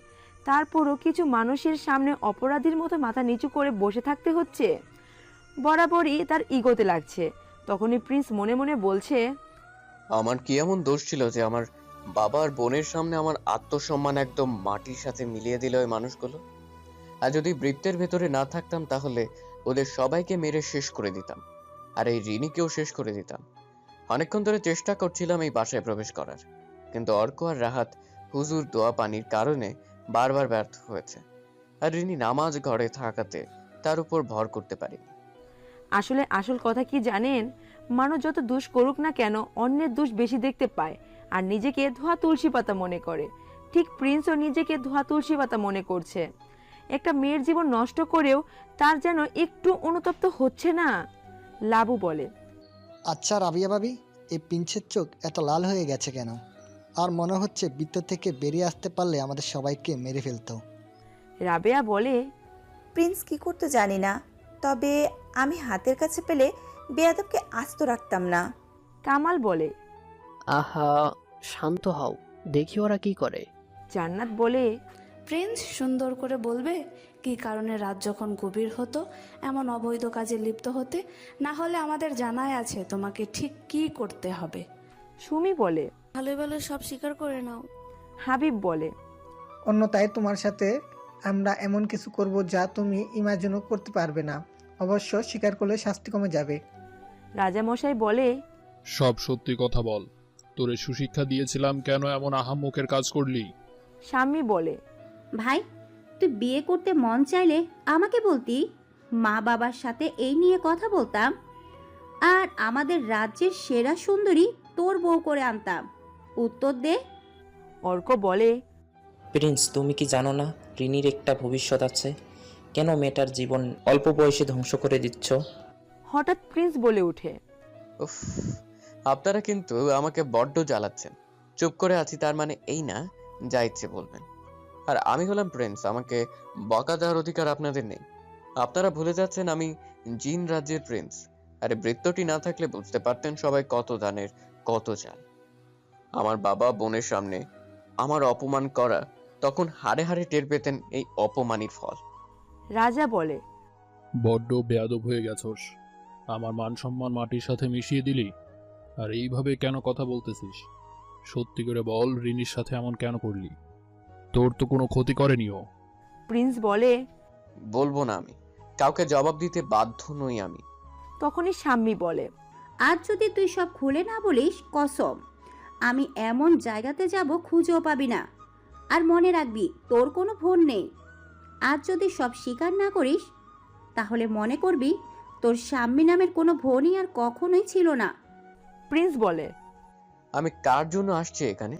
তারপরও কিছু মানুষের সামনে অপরাধীর মতো মাথা নিচু করে বসে থাকতে হচ্ছে। বরাবরই তার ইগোতে লাগছে। তখনই প্রিন্স মনে মনে বলছে, আমার কি এমন দোষ ছিল যে আমার বাবা আর বোনের সামনে আমার আত্মসম্মান একদম মাটির সাথে মিলিয়ে দিল ওই মানুষগুলো? আর যদি বৃত্তের ভেতরে না থাকতাম তাহলে ওদের সবাইকে মেরে শেষ করে দিতাম, আর এই রিনিকেও শেষ করে দিতাম। অনেকক্ষণ ধরে চেষ্টা করছিলাম এই বাসায় প্রবেশ করার, কিন্তু অর্ক আর রাহাত হুজুর দোয়া পানির কারণে বারবার ব্যর্থ হয়েছে। আর রিনি নামাজ ঘরে থাকাতে তার উপর ভর করতে পারিনি। আসলে আসল কথা কি জানেন, মানুষ যত দোষ করুক না কেন অন্যের দোষ বেশি দেখতে পায় আর নিজেকে ধোয়া তুলসী পাতা মনে করে। ঠিক প্রিন্সও নিজেকে ধোয়া তুলসী পাতা মনে করছে। একটা মেয়ের জীবন নষ্ট করেও তার যেন একটু অনুতপ্ত হচ্ছে না। লাবু বলে, আচ্ছা রাবিয়া ভাবি, এই প্রিন্সের চোখ এত লাল হয়ে গেছে কেন? আর মনে হচ্ছে ভিতর থেকে বেরিয়ে আসতে পারলে আমাদের সবাইকে মেরে ফেলতো। রাবেয়া বলে, প্রিন্স কি করতো জানি না, তবে আমি হাতের কাছে পেলে বেয়াদবকে আস্ত রাখতাম না। কামাল বলে, আহা, শান্ত হও, দেখি ওরা কি করে। জান্নাত বলে, প্রিন্স সুন্দর করে বলবে কি কারণে রাত যখন গভীর হতো এমন অবৈধ কাজে লিপ্ত হতে, না হলে আমাদের জানাই আছে তোমাকে ঠিক কি করতে হবে। সুমি বলে, ভালো ভালো সব স্বীকার করে নাও। হাবিব বলে, অন্যথায় তোমার সাথে আমরা এমন কিছু করব যা তুমি ইমাজিনও করতে পারবে না। অবশ্য স্বীকার করলে শাস্তি কমে যাবে। রাজামশাই বলে, সব সত্যি কথা বল, তোরে সুশিক্ষা দিয়েছিলাম, কেন এমন আহাম্মকের কাজ করলি? শাম্মী বলে, ভাই তুই বিয়ে করতে মন চাইলে আমাকে বলতি, মা বাবার সাথে এই নিয়ে কথা বলতাম, আর আমাদের রাজ্যের সেরা সুন্দরী তোর বউ করে আনতাম। উত্তর দে। অর্ক বলে, প্রিন্স, তুমি কি জানো না রিনির একটা ভবিষ্যৎ আছে? কেন মেয়েটার জীবন অল্প বয়সে ধ্বংস করে দিচ্ছ? হঠাৎ প্রিন্স বলে উঠে, উফ, আপনারা কিন্তু আমাকে বড্ড জ্বালাচ্ছেন। চুপ করে আছি তার মানে এই না যা ইচ্ছে বলবেন। আর আমি হলাম প্রিন্স, আমাকে বকা দেওয়ার অধিকার আপনাদের নেই। আপনারা ভুলে যাচ্ছেন আমি জিন রাজ্যের প্রিন্স। আরে বৃত্তটি না থাকলে বুঝতে পারতেন সবাই কত দানের কত চাল। আমার বাবা বোনের সামনে আমার অপমান করা, তখন হাড়ে হাড়ে টের পেতেন এই অপমানির ফল। রাজা বলে, বড্ড বেয়াদব হয়ে গেছস, আমার মান সম্মান মাটির সাথে মিশিয়ে দিলি। আর এইভাবে কেন কথা বলতেছিস? সত্যি করে বল, রিনির সাথে এমন কেন করলি? তোর তো কোনো ক্ষতি করেনি ও। প্রিন্স বলে, বলবো না, আমি কাউকে জবাব দিতে বাধ্য নই আমি। তখনই শাম্মী বলে, আর যদি তুই সব খুলে না বলিস, কসম আমি এমন জায়গাতে যাব খুঁজেও পাবি না। আর মনে রাখবি তোর কোনো বোন নেই। আর যদি সব স্বীকার না করিস তাহলে মনে করবি তোর শাম্মী নামের কোনো বোনই আর কখনোই ছিল না। প্রিন্স বলে, আমি কার জন্য আসছি এখানে?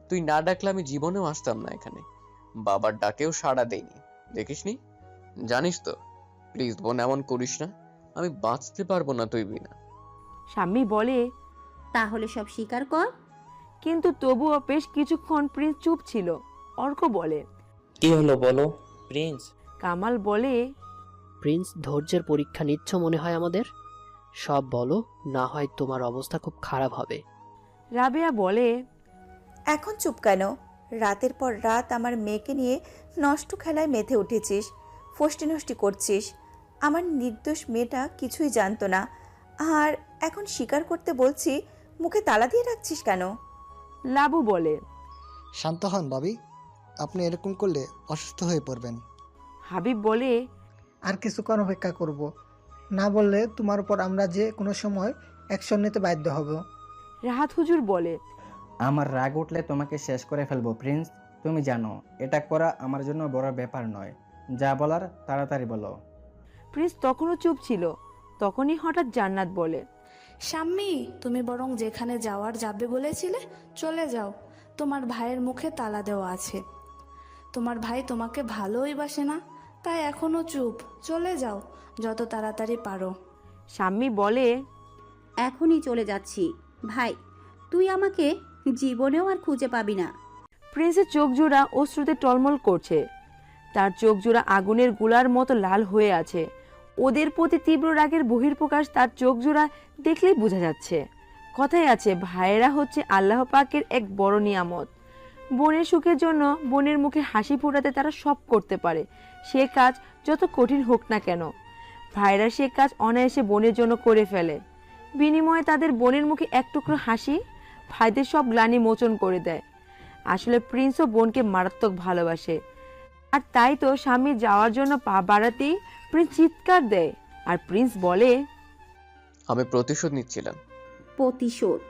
তুই না ডাকলে আমি জীবনেও আসতাম না এখানে। বাবার ডাকেও সাড়া দেইনি, দেখিসনি? জানিস তো, প্লিজ বোন এমন করিস না, আমি বাঁচতে পারবো না তুই বিনা। শাম্মী বলে, তাহলে সব স্বীকার কর। কিন্তু তবুও বেশ কিছুক্ষণ প্রিন্স চুপ ছিল। অর্ক বলে, কি হলো বলো প্রিন্স? কামাল বলে, প্রিন্স, ধৈর্যের পরীক্ষা নিচ্ছ মনে হয় আমাদের। সব বলো, না হয় তোমার অবস্থা খুব খারাপ হবে। রাবেয়া বলে, এখন চুপ কেন? রাতের পর রাত আমার মেয়েকে নিয়ে নষ্ট খেলায় মেতে উঠেছিস, ফষ্টি নষ্টি করছিস। আমার নির্দোষ মেয়েটা কিছুই জানতো না, আর এখন স্বীকার করতে বলছি, মুখে তালা দিয়ে রাখছিস কেন? লাবু বলে, শান্ত হন ভাবি, আপনি এরকম করলে অসুস্থ হয়ে পড়বেন। হাবিব বলে, আর কিছুক্ষণ অপেক্ষা করব, না বললে তোমার উপর আমরা যে কোনো সময় অ্যাকশন নিতে বাধ্য হব। রাহাত হুজুর বলে, আমার রাগ উঠলে তোমাকে শেষ করে ফেলবো প্রিন্স। তুমি জানো এটা করা আমার জন্য বড় ব্যাপার নয়। যা বলার তাড়াতাড়ি বলো। প্রিন্স তখনও চুপ ছিল। তখনই হঠাৎ জান্নাত বলে, শাম্মী, তুমি বরং যেখানে যাওয়ার যাবে বলেছিলে চলে যাও। তোমার ভাইয়ের মুখে তালা দেওয়া আছে। তোমার ভাই তোমাকে ভালোই বাসে না, তাই এখনো চুপ। চলে যাও যত তাড়াতাড়ি পারো। শাম্মী বলে, এখনই চলে যাচ্ছি। ভাই তুই আমাকে জীবনেও আর খুঁজে পাবি না। প্রিন্সের চোখ জোড়া অশ্রুতে টলমল করছে। তার চোখ জোড়া আগুনের গোলার মতো লাল হয়ে আছে। ওদের প্রতি তীব্র রাগের বহিঃপ্রকাশ তার চোখ জোড়া দেখলেই বোঝা যাচ্ছে। কথায় আছে, ভাইয়েরা হচ্ছে আল্লাহ পাকের এক বড় নিয়ামত। বোনের সুখের জন্য বোনের মুখে হাসি ফোটাতে তারা সব করতে পারে, সে কাজ যত কঠিন হোক না কেন। ভাইয়েরা সে কাজ অনায়াসে বোনের জন্য করে ফেলে। বিনিময়ে তাদের বোনের মুখে এক টুকরো হাসি ভাইদের সব গ্লানি মোচন করে দেয়। আসলে প্রিন্সও বোনকে মারাত্মক ভালোবাসে, আর তাই তো স্বামী যাওয়ার জন্য পা বাড়াতেই প্রিন্স চিৎকার দেয়, আর প্রিন্স বলে, আমি প্রতিশোধ নিচ্ছিলাম। প্রতিশোধ?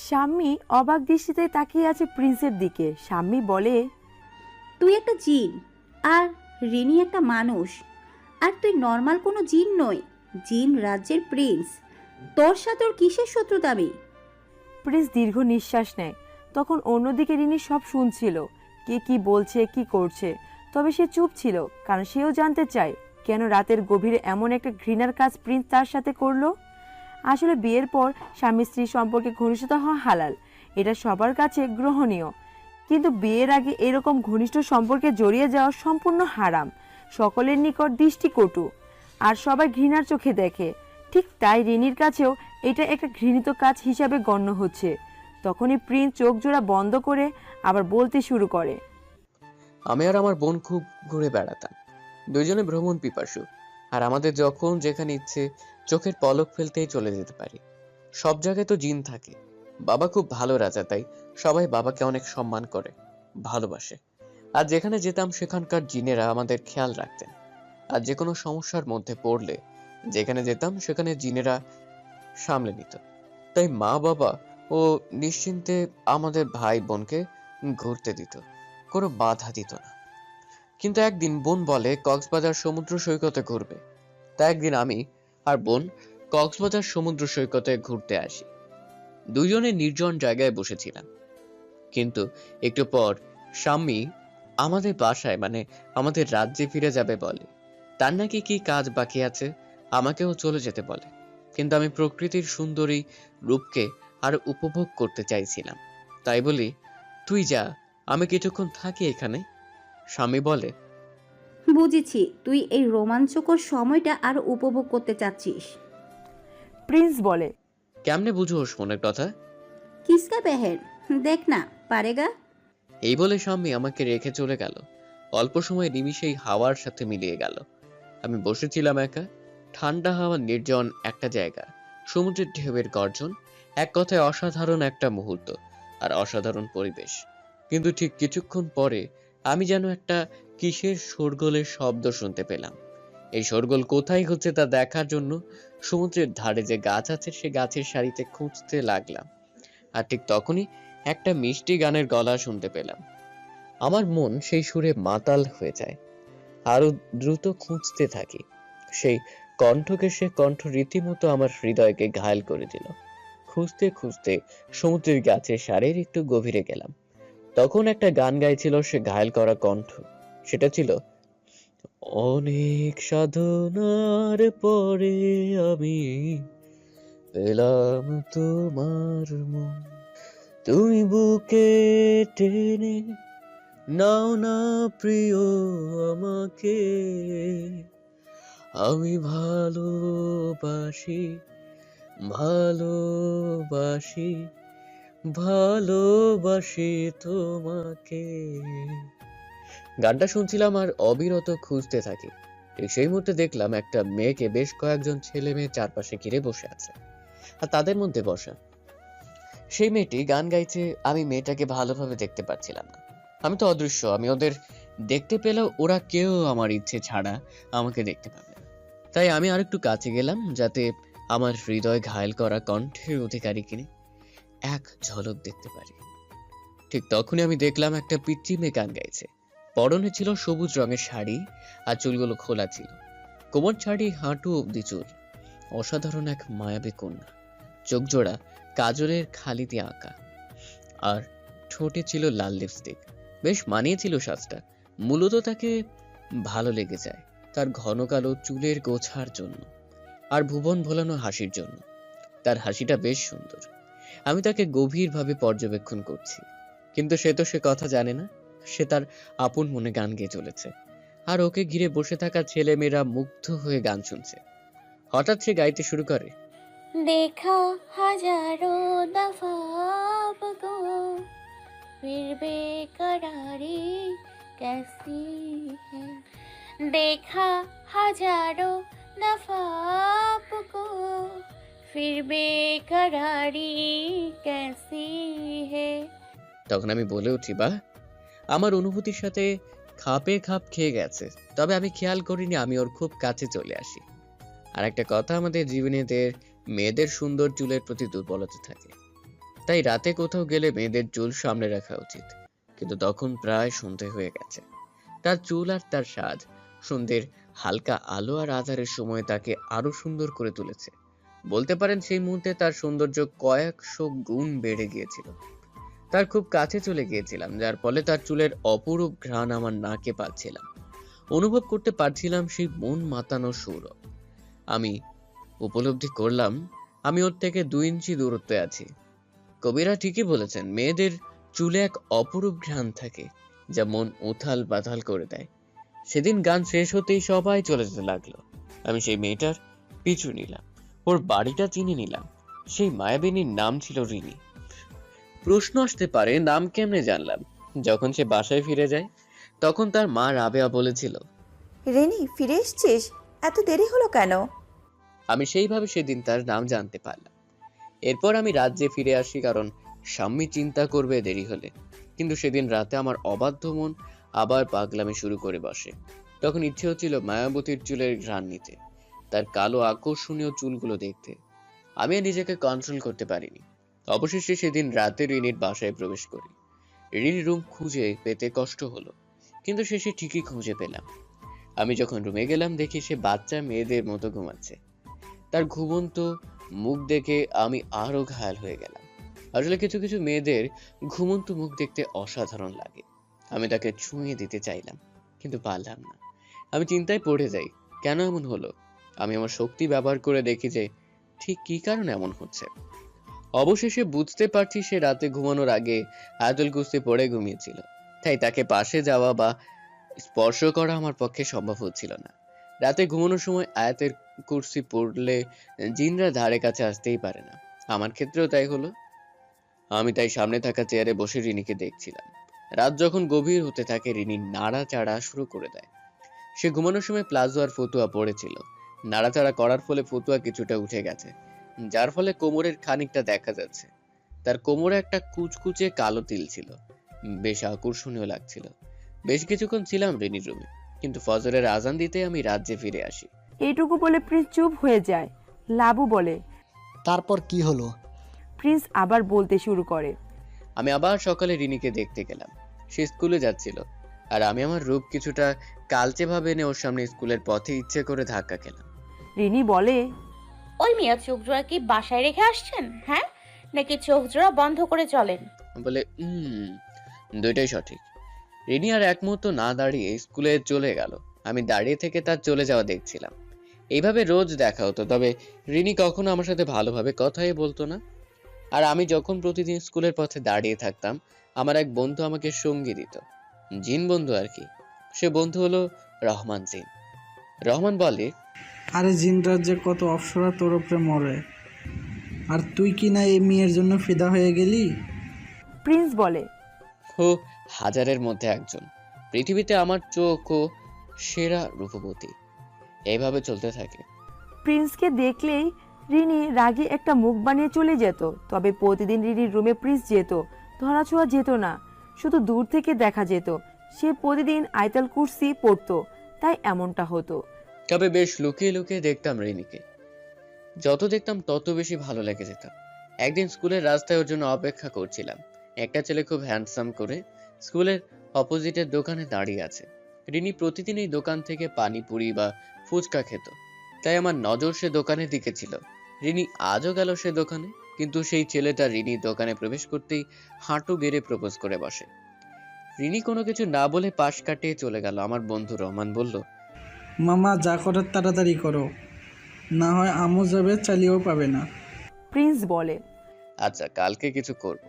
স্বামী অবাক দৃষ্টিতে তাকিয়ে আছে প্রিন্সের দিকে। স্বামী বলে, তুই একটা জিন আর রিনি একটা মানুষ, আর তুই নর্মাল কোনো জিন নই, জিন রাজ্যের প্রিন্স। তোর সাথে ওর কিসের শত্রুতা? আমি প্রিন্স দীর্ঘ নিঃশ্বাস নেয়। তখন অন্যদিকে রিনি সব শুনছিল, কে কি বলছে, কি করছে। তবে সে চুপ ছিল, কারণ সেও জানতে চায় কেন রাতের গভীরে এমন একটা ঘৃণার কাজ প্রিন্স তার সাথে করলো। আসলে বিয়ের পর স্বামী স্ত্রী সম্পর্কে ঘনিষ্ঠতা হওয়া হালাল, এটা সবার কাছে গ্রহণীয়, কিন্তু বিয়ের আগে এরকম ঘনিষ্ঠ সম্পর্কে জড়িয়ে যাওয়া সম্পূর্ণ হারাম, সকলের নিকট দৃষ্টিকটু, আর সবাই ঘৃণার চোখে দেখে। ঠিক তাই রিনির কাছেও এটা একটা ঘৃণিত কাজ হিসাবে গণ্য হচ্ছে। তখনই প্রিন্স চোখ জোড়া বন্ধ করে আবার বলতে শুরু করে, আমি আর আমার বোন খুব ঘুরে বেড়াতাম, দুইজনে ভ্রমণ পিপাসু, আর আমাদের যখন যেখানে ইচ্ছে চোখের পলক ফেলতেই চলে যেতে পারি। সব জায়গায় তো জিন থাকে। বাবা খুব ভালো রাজা, তাই সবাই বাবাকে অনেক সম্মান করে, ভালোবাসে। আর যেখানে যেতাম সেখানকার জিনেরা আমাদের খেয়াল রাখতেন, আর যে কোনো সমস্যার মধ্যে পড়লে যেখানে যেতাম সেখানে জিনেরা সামলে নিত। তাই মা বাবা ও নিশ্চিন্তে আমাদের ভাই বোনকে ঘুরতে দিত, কোনো বাধা দিত না। কিন্তু একদিন বোন বলে কক্সবাজার সমুদ্র সৈকতে ঘুরবে, তাই একদিন আমি আর বোন কক্সবাজার সমুদ্র সৈকতে ঘুরতে আসি। দুইজনে নির্জন জায়গায় বসেছিলাম, কিন্তু একটু পর স্বামী আমাদের বাসায় মানে আমাদের রাজ্যে ফিরে যাবে বলে। তার নাকি কি কাজ বাকি আছে, আমাকেও চলে যেতে বলে। কিন্তু আমি প্রকৃতির সুন্দরী রূপকে আর উপভোগ করতে চাইছিলাম, তাই বলি তুই যা, আমি কিছুক্ষণ থাকি এখানে। স্বামী বলে, বুঝেছি, তুই এই রোমাঞ্চকর সময়টা আরো উপভোগ করতে চাচ্ছিস। প্রিন্স বলে, কেমনে বুঝোস মনের কথা? কিসকা বেহেন, দেখ না পারেগা। এই বলে স্বামী আমাকে রেখে চলে গেল। অল্প সময় নিমিষেই হাওয়ার সাথে মিলিয়ে গেল। আমি বসেছিলাম একা, ঠান্ডা হাওয়া, নির্জন একটা জায়গা, সমুদ্রের ঢেউয়ের গর্জন, এক কথায় অসাধারণ একটা মুহূর্ত আর অসাধারণ পরিবেশ। কিন্তু ঠিক কিছুক্ষণ পরে আমি যেন একটা কিসের শোরগোলের শব্দ শুনতে পেলাম। এই শোরগোল কোথায় হচ্ছে তা দেখার জন্য সমুদ্রের ধারে যে গাছ আছে সে গাছের সারিতে খুঁজতে লাগলাম, আর ঠিক তখনই একটা মিষ্টি গানের গলা শুনতে পেলাম। আমার মন সেই সুরে মাতাল হয়ে যায়, আরো দ্রুত খুঁজতে থাকি সেই কণ্ঠকে। সে কণ্ঠ রীতিমতো আমার হৃদয়কে ঘায়েল করে দিল। খুঁজতে খুঁজতে সমুদ্রের গাছের সারির একটু গভীরে গেলাম। তখন একটা গান গাইছিল সে ঘায়েল করা কণ্ঠ। সেটা ছিল, অনেক সাধনার পরে আমি পেলাম তোমার মন, তুমি বুকে টেনে নাও না প্রিয় আমাকে, আমি ভালোবাসি ভালোবাসি ভালোবাসি তোমাকে। গানটা শুনছিলাম আর অবিরত খুঁজতে থাকি। ঠিক সেই মুহূর্তে দেখলাম একটা মেয়েকে বেশ কয়েকজন ছেলে মেয়ে চারপাশে ঘিরে বসে আছে, আর তাদের মধ্যে বসা সেই মেয়েটি গান গাইছে। আমি মেয়েটাকে ভালোভাবে দেখতে পাচ্ছিলাম না, আমি তো অদৃশ্য। আমি ওদের দেখতে পেলেও ওরা কেউ আমার ইচ্ছে ছাড়া আমাকে দেখতে পাবে না। তাই আমি আরেকটু কাছে গেলাম, যাতে আমার হৃদয় ঘায়েল করা কণ্ঠের অধিকারীকে এক ঝলক দেখতে পারি। ঠিক তখনই আমি দেখলাম একটা পিচ্চি মেয়ে গান গাইছে। পরনে ছিল সবুজ রঙের শাড়ি, আর চুলগুলো খোলা ছিল, কোমর ছাড়ি হাঁটু অব্দি চুল। অসাধারণ এক মায়াবী কন্যা, চোখ জোড়া কাজলের খালিতে আঁকা, আর ঠোঁটে ছিল লাল লিপস্টিক। বেশ মানিয়েছিল সাজটা। মূলত তাকে ভালো লেগে যায় তার ঘন কালো চুলের গোছার জন্য, আর ভুবন ভোলানো হাসির জন্য। তার হাসিটা বেশ সুন্দর। আমি তাকে গভীরভাবে পর্যবেক্ষণ করছি, কিন্তু সে তো সে কথা জানে না। সে তার আপন মনে গান গেয়ে চলেছে, আর ওকে ঘিরে বসে থাকা ছেলে মেয়েরা মুগ্ধ হয়ে গান শুনছে। হঠাৎ সে গাইতে শুরু করে, देखा हजारों दफा आपको फिर बेकरारी कैसी है, देखा हजारों दफा आपको फिर बेकरारी कैसी है। তখন আমি বলে উঠি, বা আমার অনুভূতির সাথে খাপে খাপ খেয়ে গেছে, তবে আমি খেয়াল করিনি আমি ওর খুব কাছে চলে আসি। আর একটা কথা, আমাদের জীবনীদের মেয়েদের সুন্দর চুলের প্রতি দুর্বলতা থাকে, তাই রাতে কোথাও গেলে মেয়েদের চুল সামনে রাখা উচিত। কিন্তু তখন প্রায় সন্ধে হয়ে গেছে। তার চুল আর তার সাজ সন্ধ্যের হালকা আলো আর আধারের সময় তাকে আরো সুন্দর করে তুলেছে। বলতে পারেন সেই মুহূর্তে তার সৌন্দর্য কয়েকশো গুণ বেড়ে গিয়েছিল। তার খুব কাছে চলে গিয়েছিলাম, যার ফলে তার চুলের অপরূপ ঘ্রাণ আমার নাকে পাচ্ছিলাম। অনুভব করতে পারছিলাম সেই মন মাতানো সৌরভ। আমি উপলব্ধি করলাম আমি ওর থেকে 2 ইঞ্চি দূরত্বে আছি। কবিরা ঠিকই বলেছেন, মেয়েদের চুলে এক অপরূপ ঘ্রাণ থাকে যা মন উথাল পাথাল করে দেয়। সেদিন গান শেষ হতেই সবাই চলে যেতে লাগলো। আমি সেই মেয়েটার পিছু নিলাম, ওর বাড়িটা চিনে নিলাম। সেই মায়াবিনীর নাম ছিল রিনি। প্রশ্ন আসতে পারে নাম কেমনে জানলাম? যখন সে বাসায় ফিরে যায় তখন তার মা রাবেয়া বলেছিল, রেনি ফিরে এসছিস, এত দেরি হলো কেন? আমি সেইভাবে সেদিন তার নাম জানতে পারলাম। এরপর আমি রাজ্যে ফিরে আসি, কারণ স্বামী চিন্তা করবে দেরি হলে। কিন্তু সেদিন রাতে আমার অবাধ্য মন আবার পাগলামি শুরু করে বসে। তখন ইচ্ছে হচ্ছিল মায়াবতীর চুলের ঘ্রাণ নিতে, তার কালো আকর্ষণীয় চুলগুলো দেখতে। আমি আর নিজেকে কন্ট্রোল করতে পারিনি। অবশেষে সেদিন রাতে রিনির বাসায় প্রবেশ করি। রিনির রুম খুঁজে পেতে কষ্ট হলো, কিন্তু শেষে ঠিকই খুঁজে পেলাম। আমি যখন রুমে গেলাম দেখি সে বাচ্চা মেয়েদের মতো ঘুমাচ্ছে। তার ঘুমন্ত মুখ দেখে আমি আরো ঘায়াল হয়ে গেলাম। আসলে কিছু কিছু মেয়েদের ঘুমন্ত মুখ দেখতে অসাধারণ লাগে। আমি তাকে ছুঁয়ে দিতে চাইলাম, কিন্তু পারলাম না। আমি চিন্তায় পড়ে যাই, কেন এমন হলো। আমি আমার শক্তি ব্যবহার করে দেখি যে ঠিক কি কারণে এমন হচ্ছে। অবশেষে বুঝতে পারছি সে রাতে ঘুমানোর আগে আয়াতুল কুরসি পড়ে ঘুমিয়েছিল, তাই তাকে পাশে যাওয়া বা স্পর্শ করা আমার পক্ষে সম্ভব হচ্ছিল না। রাতে ঘুমানোর সময় আয়াতের কুরসি পড়লে জিনরা ধারে কাছে আসতেই পারে না। আমার ক্ষেত্রেও তাই হলো। আমি তাই সামনে থাকা চেয়ারে বসে রিনিকে দেখছিলাম। রাত যখন গভীর হতে থাকে রিনি নাড়াচাড়া শুরু করে দেয়। সে ঘুমানোর সময় প্লাজো আর ফতুয়া পড়েছিল। নাড়াচাড়া করার ফলে ফতুয়া কিছুটা উঠে গেছে, যার ফলে কোমরের খানিকটা দেখা যাচ্ছে। তার কোমরে একটা কুচকুচে কালো তিল ছিল, বেশ আকর্ষণীয় লাগছিল। বেশ কিছুক্ষণ ছিলাম রিনির রুমে, কিন্তু ফজরের আজান দিতে আমি রাজ্যে ফিরে আসি। এইটুকু বলে প্রিন্স চুপ হয়ে যায়। লাবু বলে, তারপর কি হলো? প্রিন্স আবার বলতে শুরু করে। আমি আবার সকালে রিনিকে দেখতে গেলাম। সে স্কুলে যাচ্ছিল, আর আমি আমার রূপ কিছুটা কালচে ভাবে এনে ওর সামনে স্কুলের পথে ইচ্ছে করে ধাক্কা খেলাম। রিনি বলে, ওই মিয়া চোখ জোড়া কি বাসায় রেখে আসছেন, হ্যাঁ, নাকি চোখ জোড়া বন্ধ করে চলেন? বলে দুইটাই সঠিক। রিনি আর এক মুহূর্ত না দাঁড়িয়ে স্কুলে চলে গেল। আমি দাঁড়িয়ে থেকে তার চলে যাওয়া দেখছিলাম। এইভাবে রোজ দেখা হতো, তবে রিনি কখনো আমার সাথে ভালোভাবে কথাই বলতো না। আর আমি যখন প্রতিদিন স্কুলের পথে দাঁড়িয়ে থাকতাম, আমার এক বন্ধু আমাকে সঙ্গী দিত, জিন বন্ধু আর কি। সে বন্ধু হলো রহমান জিন। রহমান বলে, আরে জিন রাজ্যে কত অপ্সরা তোর উপরে মরে, আর তুই কি না এই মেয়ের জন্য ফিদা হয়ে গেলি? প্রিন্স বলে, ও হাজারের মধ্যে একজন। পৃথিবীতে আমার চোখ ও সেরা রূপবতী। এইভাবে চলতে থাকে। প্রিন্সকে দেখলেই রিনি রাগে একটা মুখ বানিয়ে চলে যেত। তবে প্রতিদিন রিনির রুমে প্রিন্স যেত, ধরাছোঁয়া যেত না, শুধু দূর থেকে দেখা যেত। সে প্রতিদিন আয়াতুল কুরসি পড়তো, তাই এমনটা হতো। তবে বেশ লুকিয়ে লুকিয়ে দেখতাম রিনিকে। যত দেখতাম তত বেশি ভালো লেগে যেত। একদিন স্কুলের রাস্তায় ওর জন্য অপেক্ষা করছিলাম। একটা ছেলে খুব হ্যান্ডসাম করে স্কুলের অপোজিটের দোকানে দাঁড়িয়ে আছে। রিনি প্রতিদিন এই দোকান থেকে পানিপুরি বা ফুচকা খেত, তাই আমার নজর সে দোকানের দিকে ছিল। রিনি আজও গেল সে দোকানে, কিন্তু সেই ছেলেটা রিনির দোকানে প্রবেশ করতেই হাঁটু গেড়ে প্রপোজ করে বসে। রিনি কোনো কিছু না বলে পাশ কাটিয়ে চলে গেল। আমার বন্ধু রহমান বলল, মামা যা করার তাড়াতাড়ি করো, না হয় আমও যাবে, চালিয়েও পাবে না। প্রিন্স বলে, আচ্ছা কালকে কিছু করব।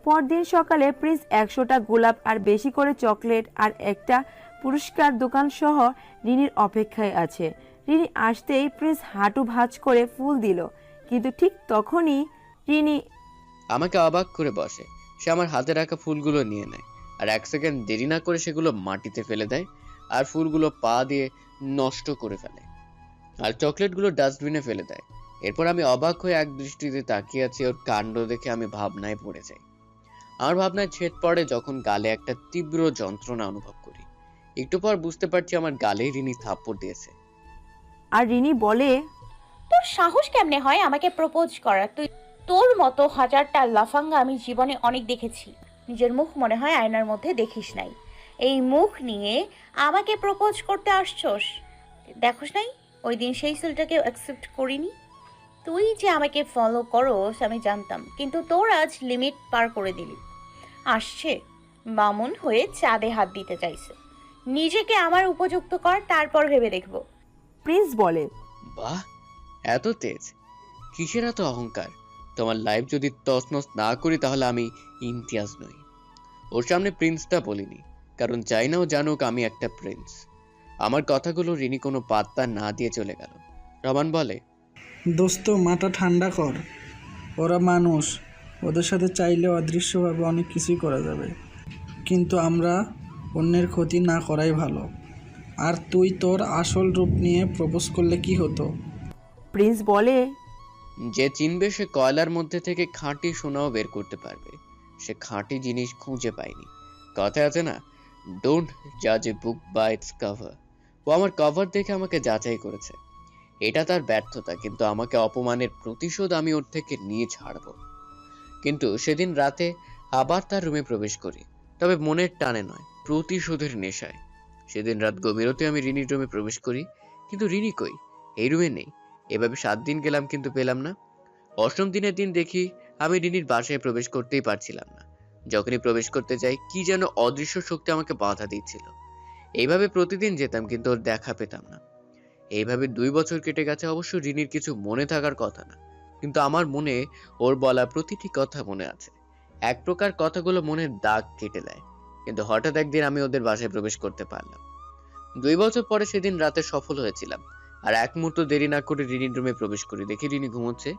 পরদিন সকালে প্রিন্স 100টা গোলাপ আর বেশি করে চকলেট আর একটা পুরস্কার দোকান সহ রিনির অপেক্ষায় আছে। রিনি আসতেই প্রিন্স হাঁটু ভাঁজ করে ফুল দিল, কিন্তু ঠিক তখনই রিনি আমাকে অবাক করে বসে। সে আমার হাতে রাখা ফুলগুলো নিয়ে নেয়, আর 1 সেকেন্ড দেরি না করে সেগুলো মাটিতে ফেলে দেয়, আর ফুলগুলো পা দিয়ে নষ্ট করে ফেলে, আর চকলেটগুলো ডাস্টবিনে ফেলে দেয়। এরপর আমি অবাক হয়ে এক দৃষ্টিতে তাকিয়ে আছি। ওর কাণ্ড দেখে আমি ভাবনায় পড়ে যাই। আমার ভাবনায় ছেদ পড়ে যখন গালে একটা তীব্র যন্ত্রণা অনুভব করি। একটু পর বুঝতে পারছি আমার গালে রিনি থাপ্পড় দিয়েছে। আর রিনি বলে, তোর সাহস কেমনে হয় আমাকে প্রপোজ করার? তোর মতো হাজারটা লাফাঙ্গা আমি জীবনে অনেক দেখেছি, নিজের মুখ মনে হয় আয়নার মধ্যে দেখিস নাই। এই মুখ নিয়ে আমাকে প্রপোজ করতে আসছস? দেখোস নাই ওই দিন সেই ছেলেটাকে অ্যাকসেপ্ট করিনি? তুই যে আমাকে ফলো করস আমি জানতাম, কিন্তু তোর আজ লিমিট পার করে দিলি। আসছে বামুন হয়ে চাঁদে হাত দিতে চাইছে। নিজেকে আমার উপযুক্ত কর, তারপর ভেবে দেখব। প্রিন্স বলে, বাহ, এত তেজ! কিসের এত অহংকার? তোমার লাইফ যদি তছনছ না করি তাহলে আমি ইমতিয়াজ নই। ওর সামনে প্রিন্সটা বলিনি, কারণ চাই না ও জানুক আমি একটা প্রিন্স। আমার কথাগুলো রিনি কোনো পাত্তা না দিয়ে চলে গেল। রমান বলে, দোস্ত মাথা ঠান্ডা কর, ওরা মানুষ, ওদের সাথে চাইলে অদৃশ্যভাবে অনেক কিছুই করা যাবে, কিন্তু আমরা অন্যের ক্ষতি না করাই ভালো। আর তুই তোর আসল রূপ নিয়ে প্রপোজ করলে কি হতো? প্রিন্স বলে, যে চিনবে সে কয়লার মধ্যে থেকে খাঁটি সোনাও বের করতে পারবে। সে খাঁটি জিনিস খুঁজে পায়নি। কথা আছে না, ডোন্ট জাজ এ বুক বাই ইটস কভার। ও আমার কভার দেখে আমাকে যাচাই করেছে। এটা তার ব্যর্থতা, কিন্তু আমাকে অপমানের প্রতিশোধ আমি ওর থেকে নিয়ে ছাড়ব। কিন্তু সেদিন রাতে আবার তার রুমে প্রবেশ করি, তবে মনের টানে নয়, প্রতিশোধের নেশায়। সেদিন রাত গভীরতে আমি রিনির রুমে প্রবেশ করি, কিন্তু রিনি কই? এই রুমে নেই। এভাবে 7 দিন গেলাম, কিন্তু পেলাম না। 8ম দিনের দিন দেখি আমি রিনির বাসায় প্রবেশ করতেই পারছিলাম না। যখনই প্রবেশ করতে যাই কি যেন অদৃশ্য শক্তি আমাকে বাধা দিচ্ছিল। এইভাবে প্রতিদিন যেতাম, কিন্তু ওর দেখা পেতাম না। এইভাবে 2 বছর কেটে গেছে। অবশ্য রিনির কিছু মনে থাকার কথা না, কিন্তু আমার মনে ওর বলা প্রতিটি কথা মনে আছে। এক প্রকার কথাগুলো মনের দাগ কেটে দেয়। কিন্তু হঠাৎ একদিন আমি ওদের বাসায় প্রবেশ করতে পারলাম। 2 বছর পরে সেদিন রাতে সফল হয়েছিলাম। আর এক মুহূর্ত দেরি না করে রিনির রুমে প্রবেশ করি, দেখি রিনি ঘুমোচ্ছে।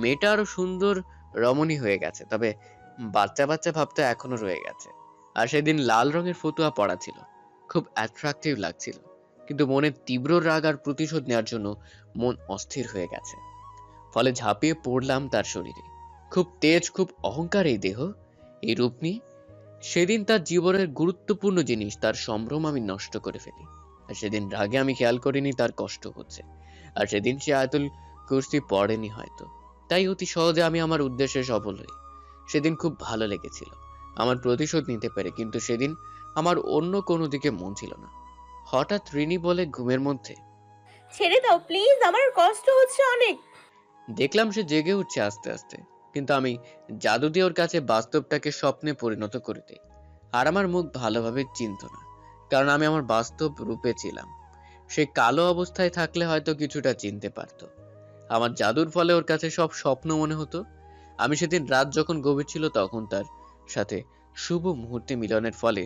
মেয়েটা আরো সুন্দর রমণী হয়ে গেছে, তবে বাচ্চা বাচ্চা ভাবটা এখনো রয়ে গেছে। আর সেদিন লাল রঙের ফতুয়া পরা ছিল, খুব অ্যাট্রাকটিভ লাগছিল। কিন্তু মনের তীব্র রাগ আর প্রতিশোধ নেওয়ার জন্য মন অস্থির হয়ে গেছে। ফলে ঝাঁপিয়ে পড়লাম তার শরীরে। খুব তেজ, খুব অহংকার এই দেহ, এই রূপ নিয়ে। সেদিন তার জীবনের গুরুত্বপূর্ণ জিনিস, তার সম্ভ্রম আমি নষ্ট করে ফেলি। আর সেদিন রাগে আমি খেয়াল করিনি তার কষ্ট হচ্ছে। আর সেদিন সে আয়াতুল কুরসি পড়েনি হয়তো, তাই অতি সহজে আমি আমার উদ্দেশ্যে সফল হই। সেদিন খুব ভালো লেগেছিল আমার প্রতিশোধ নিতে পেরে, কিন্তু সেদিন আমার অন্য কোনো দিকে মন ছিল না। হঠাৎ রিনি বলে ঘুমের মধ্যে, ছেড়ে দাও প্লিজ, আমার কষ্ট হচ্ছে অনেক। দেখলাম সে জেগে উঠছে আস্তে আস্তে, কিন্তু আমি জাদু দিয়ে ওর কাছে বাস্তবটাকে স্বপ্নে পরিণত করে দিই। আর আমার মুখ ভালোভাবে চিনত না, কারণ আমি আমার বাস্তব রূপে ছিলাম। সে কালো অবস্থায় থাকলে হয়তো কিছুটা চিনতে পারতো। আমার জাদুর ফলে ওর কাছে সব স্বপ্ন মনে হতো। আমি সেদিন রাত যখন গভীর ছিল তখন তার সাথে শুভ মুহূর্তে মিলনের ফলে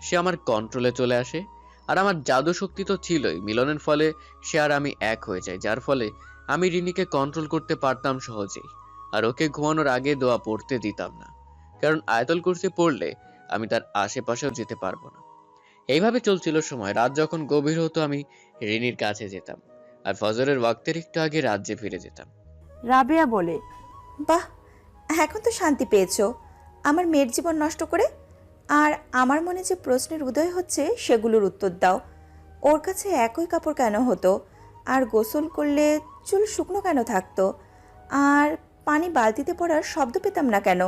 সে আমার কন্ট্রোলে চলে আসে। আর আমার জাদু শক্তি তো ছিলই, মিলনের ফলে সে আর আমি এক হয়ে যাই, যার ফলে আমি রিনিকে কন্ট্রোল করতে পারতাম সহজেই। আর ওকে ঘুমানোর আগে দোয়া পড়তে দিতাম না, কারণ আয়াতুল কুরসি পড়লে আমি তার আশেপাশেও যেতে পারবো না। এইভাবে চলছিল সময়। রাত যখন গভীর হতো আমি রিনির কাছে যেতাম, আর ফজরের ওয়াক্তের একটু আগে রাজ্যে ফিরে যেতাম। রাবেয়া বলে, বাহ, এখন তো শান্তি পেয়েছো আমার মেয়ের জীবন নষ্ট করে। আর আমার মনে যে প্রশ্নের উদয় হচ্ছে সেগুলোর উত্তর দাও। ওর কাছে একই কাপড় কেন হতো? আর গোসল করলে চুল শুকনো কেন থাকতো? আর পানি বালতিতে পড়ার শব্দ পেতাম না কেন?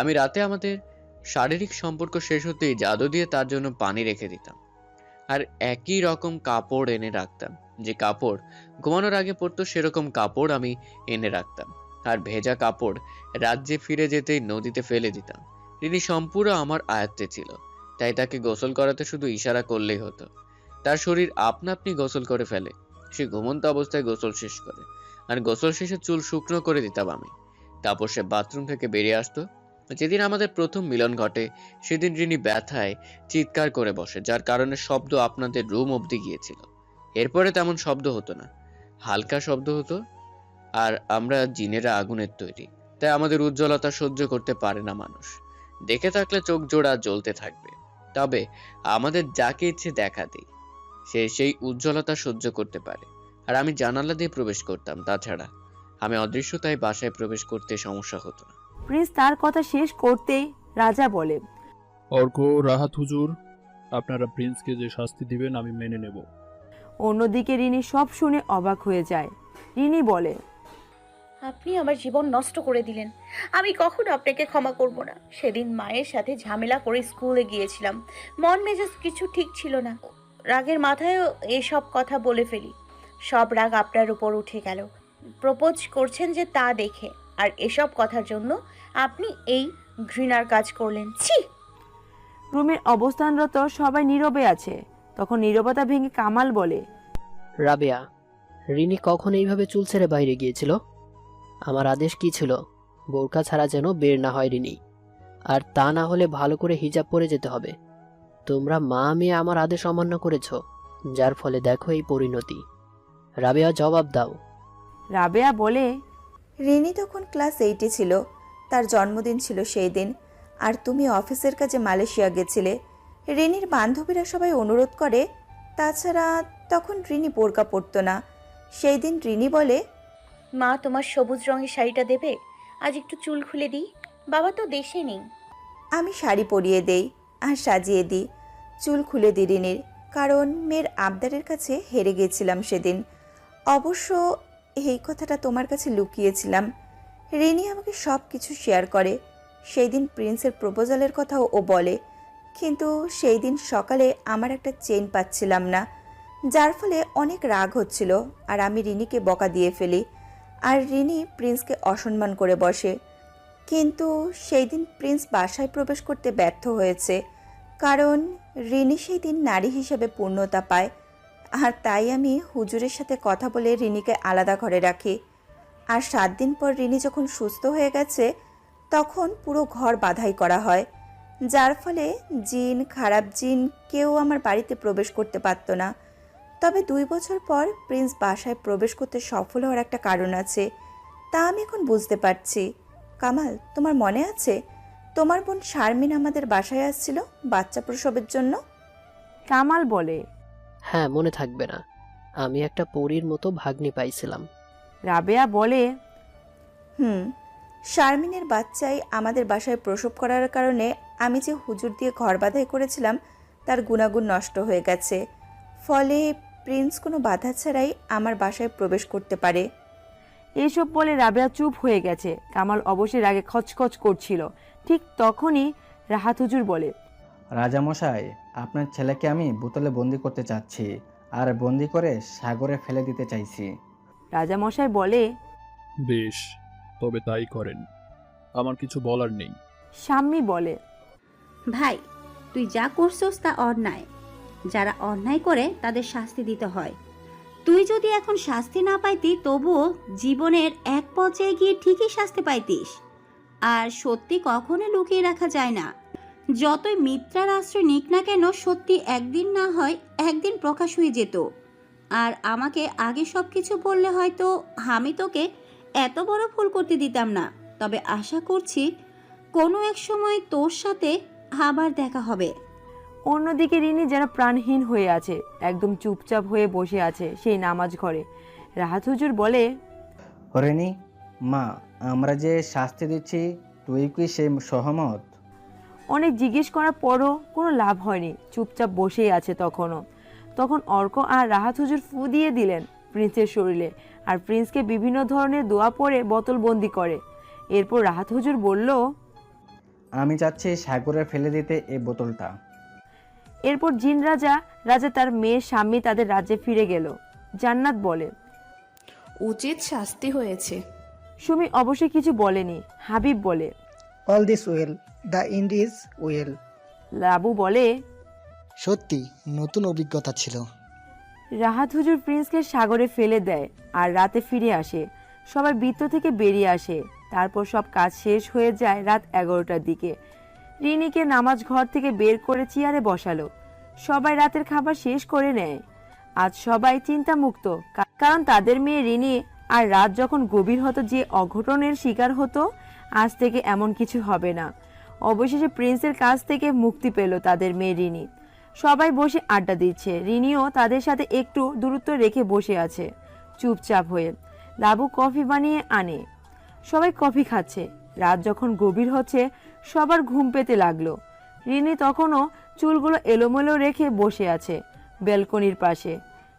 আমি রাতে আমাদের শারীরিক সম্পর্ক শেষ হতেই জাদু দিয়ে তার জন্য পানি রেখে দিতাম। আর একই রকম কাপড় এনে রাখতাম, যে কাপড় ঘুমানোর আগে পরতো সেরকম কাপড় আমি এনে রাখতাম। আর ভেজা কাপড় রাজ্যে ফিরে যেতেই নদীতে ফেলে দিতাম। তিনি সম্পূর্ণ আমার আয়ত্তে ছিল, তাই তাকে গোসল করাতে শুধু ইশারা করলেই হতো। তার শরীর আপনা আপনি গোসল করে ফেলে। সে ঘুমন্ত অবস্থায় গোসল শেষ করে, আর গোসল শেষে চুল শুকনো করে দিতাম আমি। তারপর সে বাথরুম থেকে বেরিয়ে আসতো। যেদিন আমাদের প্রথম মিলন ঘটে সেদিন রিনি ব্যথায় চিৎকার করে বসে, যার কারণে শব্দ আপনাদের রুম অবধি গিয়েছিল। এরপরে তেমন শব্দ হতো না, হালকা শব্দ হতো। আর আমরা জিনেরা আগুনের তৈরি, তাই আমাদের উজ্জ্বলতা সহ্য করতে পারে না মানুষ। দেখে থাকলে চোখ জোড়া জ্বলতে থাকবে, তবে আমাদের যাকে ইচ্ছে দেখা দিই, সে সেই উজ্জ্বলতা সহ্য করতে পারে। আর আমি জানালা দিয়ে প্রবেশ করতাম। তাছাড়া আমি অদৃশ্য, তাই বাসায় প্রবেশ করতে সমস্যা হতো না। প্রিন্স তার কথা শেষ করতেই রাজা বলে, অর্ক, রাহাত হুজুর, আপনারা প্রিন্সকে যে শাস্তি দিবেন আমি মেনে নেব। অন্যদিকে রিনি সব শুনে অবাক হয়ে যায়। রিনি বলে, আপনি আমার জীবন নষ্ট করে দিলেন। আমি কখনো আপনাকে ক্ষমা করব না। সেদিন মায়ের সাথে ঝামেলা করে স্কুলে গিয়েছিলাম, মন মেজাজ কিছু ঠিক ছিল না। রাগের মাথায়ও এসব কথা বলে ফেলি। সব রাগ আপনার উপর উঠে গেল। প্রপোজ করছেন যে তা দেখে, আর এসব কথার জন্য আপনি এই ঘৃণার কাজ করলেন। ছি! রুমের অবস্থানরত সবাই নীরবে আছে। তখন নীরবতা ভেঙে কামাল বলে, রাবেয়া, রিনি কখন এইভাবে চুল ছেড়ে বাইরে গিয়েছিল? আমার আদেশ কি ছিল? বোরকা ছাড়া যেন বের না হয় রিনি, আর তা না হলে ভালো করে হিজাব পরে যেতে হবে। তোমরা মা মেয়ে আমার আদেশ অমান্য করেছ, যার ফলে দেখো এই পরিণতি। রাবেয়া, জবাব দাও। রাবেয়া বলে, রিনি তখন ক্লাস 8-এ ছিল, তার জন্মদিন ছিল সেই দিন, আর তুমি অফিসের কাজে মালয়েশিয়া গেছিলে। রিনির বান্ধবীরা সবাই অনুরোধ করে, তাছাড়া তখন রিনি বোরকা পরতো না। সেই দিন রিনি বলে, মা, তোমার সবুজ রঙের শাড়িটা দেবে? আজ একটু চুল খুলে দিই। বাবা তো দেশে নেই। আমি শাড়ি পরিয়ে দেই আর সাজিয়ে দিই, চুল খুলে দিই রিনির, কারণ মেয়ের আবদারের কাছে হেরে গিয়েছিলাম সেদিন। অবশ্য এই কথাটা তোমার কাছে লুকিয়েছিলাম। রিনি আমাকে সব কিছু শেয়ার করে। সেই দিন প্রিন্সের প্রপোজালের কথাও ও বলে, কিন্তু সেই দিন সকালে আমার একটা চেন পাচ্ছিলাম না, যার ফলে অনেক রাগ হচ্ছিল, আর আমি রিনিকে বকা দিয়ে ফেলি, আর রিনি প্রিন্সকে অসম্মান করে বসে। কিন্তু সেই দিন প্রিন্স বাসায় প্রবেশ করতে ব্যর্থ হয়েছে, কারণ রিনি সেই দিন নারী হিসেবে পূর্ণতা পায়, আর তাই আমি হুজুরের সাথে কথা বলে রিনিকে আলাদা ঘরে রাখি। আর 7 দিন পর রিনি যখন সুস্থ হয়ে গেছে, তখন পুরো ঘর বাধাই করা হয়, যার ফলে জিন, খারাপ জিন কেউ আমার বাড়িতে প্রবেশ করতে পারত না। তবে 2 বছর পর প্রিন্স বাসায় প্রবেশ করতে সফল হওয়ার একটা কারণ আছে, তা আমি এখন বুঝতে পারছি। কামাল, তোমার মনে আছে তোমার বোন শারমিন আমাদের বাসায় আসছিল বাচ্চা প্রসবের জন্য? কামাল বলে, হ্যাঁ, মনে থাকবে না? আমি একটা পরীর মতো ভাগ্নি পাইছিলাম। রাবেয়া বলে, শারমিনের বাচ্চাই আমাদের বাসায় প্রসব করার কারণে আমি যে হুজুর দিয়ে ঘর বাঁধাই করেছিলাম তার গুণাগুণ নষ্ট হয়ে গেছে, ফলে প্রিন্স কোনো বাধা ছাড়াই আমার বাসায় প্রবেশ করতে পারে। এসব বলে রাবেয়া চুপ হয়ে গেছে। কামাল অবশ্যই রাগে খচখচ করছিল। ঠিক তখনই রাহাত হুজুর বলে, রাজামশাই, আপনার ছেলেকে আমি বোতলে বন্দি করতে চাচ্ছি, আর বন্দি করে সাগরে ফেলে দিতে চাইছি। রাজামশাই বলে, বেশ, তবে তাই করেন, আমার কিছু বলার নেই। শাম্মী বলে, ভাই, তুই যা করছস তা অন্যায়। যারা অন্যায় করে তাদের শাস্তি দিতে হয়। তুই যদি এখন শাস্তি না পাইতি, তবুও জীবনের এক পর্যায়ে গিয়ে ঠিকই শাস্তি পাইতিস। আর সত্যি কখনো লুকিয়ে রাখা যায় না। যতই মিথ্যার আশ্রয় নিক না কেন, সত্যি একদিন না হয় একদিন প্রকাশ হয়ে যেত। আর আমাকে আগে সব কিছু বললে হয়তো আমি তোকে এত বড় ভুল করতে দিতাম না। তবে আশা করছি কোনো এক সময় তোর সাথে আবার দেখা হবে। অন্যদিকে রিনি যেন প্রাণহীন হয়ে আছে, একদম চুপচাপ হয়ে বসে আছে সেই নামাজ ঘরে। রাহাত হুজুর বলে, হরেনি মা, আমরা যে শাস্তি দিচ্ছি তুই কি সে সহমত? অনেক জিজ্ঞেস করার পরও কোনো লাভ হয়নি, চুপচাপ বসেই আছে তখন অর্ক আর রাহাত হুজুর ফু দিয়ে দিলেন প্রিন্সের শরীরে, আর প্রিন্সকে বিভিন্ন ধরনের দোয়া পড়ে বোতলবন্দি করে। এরপর রাহাত হুজুর বলল, আমি চাচ্ছি সাগরে ফেলে দিতে এই বোতলটা। এরপর জিন রাজা তার মেয়ের স্বামী তাদের রাজ্যে ফিরে গেল। জান্নাত বলে, উচিত শাস্তি হয়েছে। সুমি অবশ্যই কিছু বলেনি। হাবিব বলে, all this well, the end is well. Labu বলে, সত্যি নতুন অভিজ্ঞতা ছিল। রাহাত হুজুর প্রিন্সকে সাগরে ফেলে দেয় আর রাতে ফিরে আসে। সবাই বৃত্ত থেকে বেরিয়ে আসে। তারপর সব কাজ শেষ হয়ে যায় রাত 11টার দিকে। রিনিকে নামাজ ঘর থেকে বের করে চেয়ারে বসালো। সবাই রাতের খাবার শেষ করে নেয়। আজ সবাই চিন্তামুক্ত, কারণ তাদের মেয়ে রিনি আর রাত যখন গভীর হতো যে অঘটনের শিকার হতো, আজ থেকে এমন কিছু হবে না। অবশেষে প্রিন্সের কাছ থেকে মুক্তি পেল তাদের মেয়ে রিনি। সবাই বসে আড্ডা দিচ্ছে। রিনিও তাদের সাথে একটু দূরত্ব রেখে বসে আছে। চুপচাপ হয়ে। লাবু কফি বানিয়ে আনে, সবাই কফি খাচ্ছে। রাত যখন গভীর হচ্ছে সবার ঘুম পেতে লাগলো। রিনি তখনও চুলগুলো এলোমেলো রেখে বসে আছে ব্যালকনির পাশে।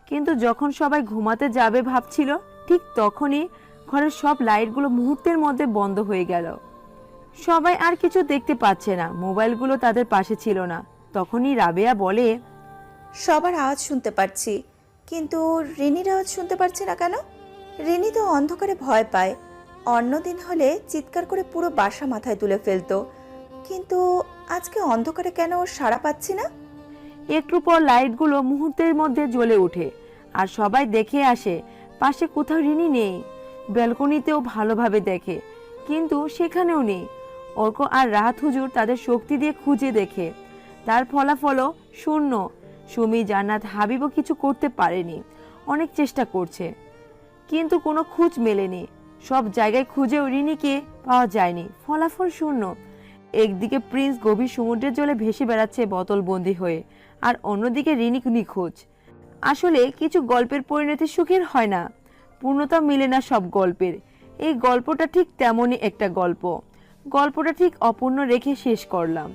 কিন্তু যখন সবাই ঘুমাতে যাবে ভাবছিল, ঠিক তখনই ঘরের সব লাইটগুলো মুহূর্তের মধ্যে বন্ধ হয়ে গেল। সবাই আর কিছু দেখতে পাচ্ছে না, মোবাইলগুলো তাদের পাশে ছিল না। তখনই রাবেয়া বলে, সবার আওয়াজ শুনতে পাচ্ছি, কিন্তু রিনির আওয়াজ শুনতে পারছি না কেন? রিনি তো অন্ধকারে ভয় পায়। অন্যদিন হলে চিৎকার করে পুরো বাসা মাথায় তুলে ফেলতো, কিন্তু আজকে অন্ধকারে কেন ওর সাড়া পাচ্ছি না? একটু পর লাইটগুলো মুহূর্তের মধ্যে জ্বলে ওঠে আর সবাই দেখে আসে পাশে কোথাও রিনি নেই। ব্যালকনিতেও ভালোভাবে দেখে, কিন্তু সেখানেও নেই। অর্ক আর রাহাত হুজুর তাদের শক্তি দিয়ে খুঁজে দেখে, তার ফলাফলও শূন্য। সুমি, জান্নাত, হাবিবও কিছু করতে পারেনি, অনেক চেষ্টা করছে কিন্তু কোনো খোঁজ মেলেনি। সব জায়গায় খুঁজেও রিনিকে পাওয়া যায়নি, ফলাফল শূন্য। একদিকে প্রিন্স গভীর সমুদ্রের জলে ভেসে বেড়াচ্ছে বোতলবন্দি হয়ে, আর অন্যদিকে রিনি নিখোঁজ। আসলে কিছু গল্পের পরিণতি সুখের হয় না, পূর্ণতা মিলে না সব গল্পের। এই গল্পটা ঠিক তেমনই একটা গল্পটা ঠিক অপূর্ণ রেখে শেষ করলাম।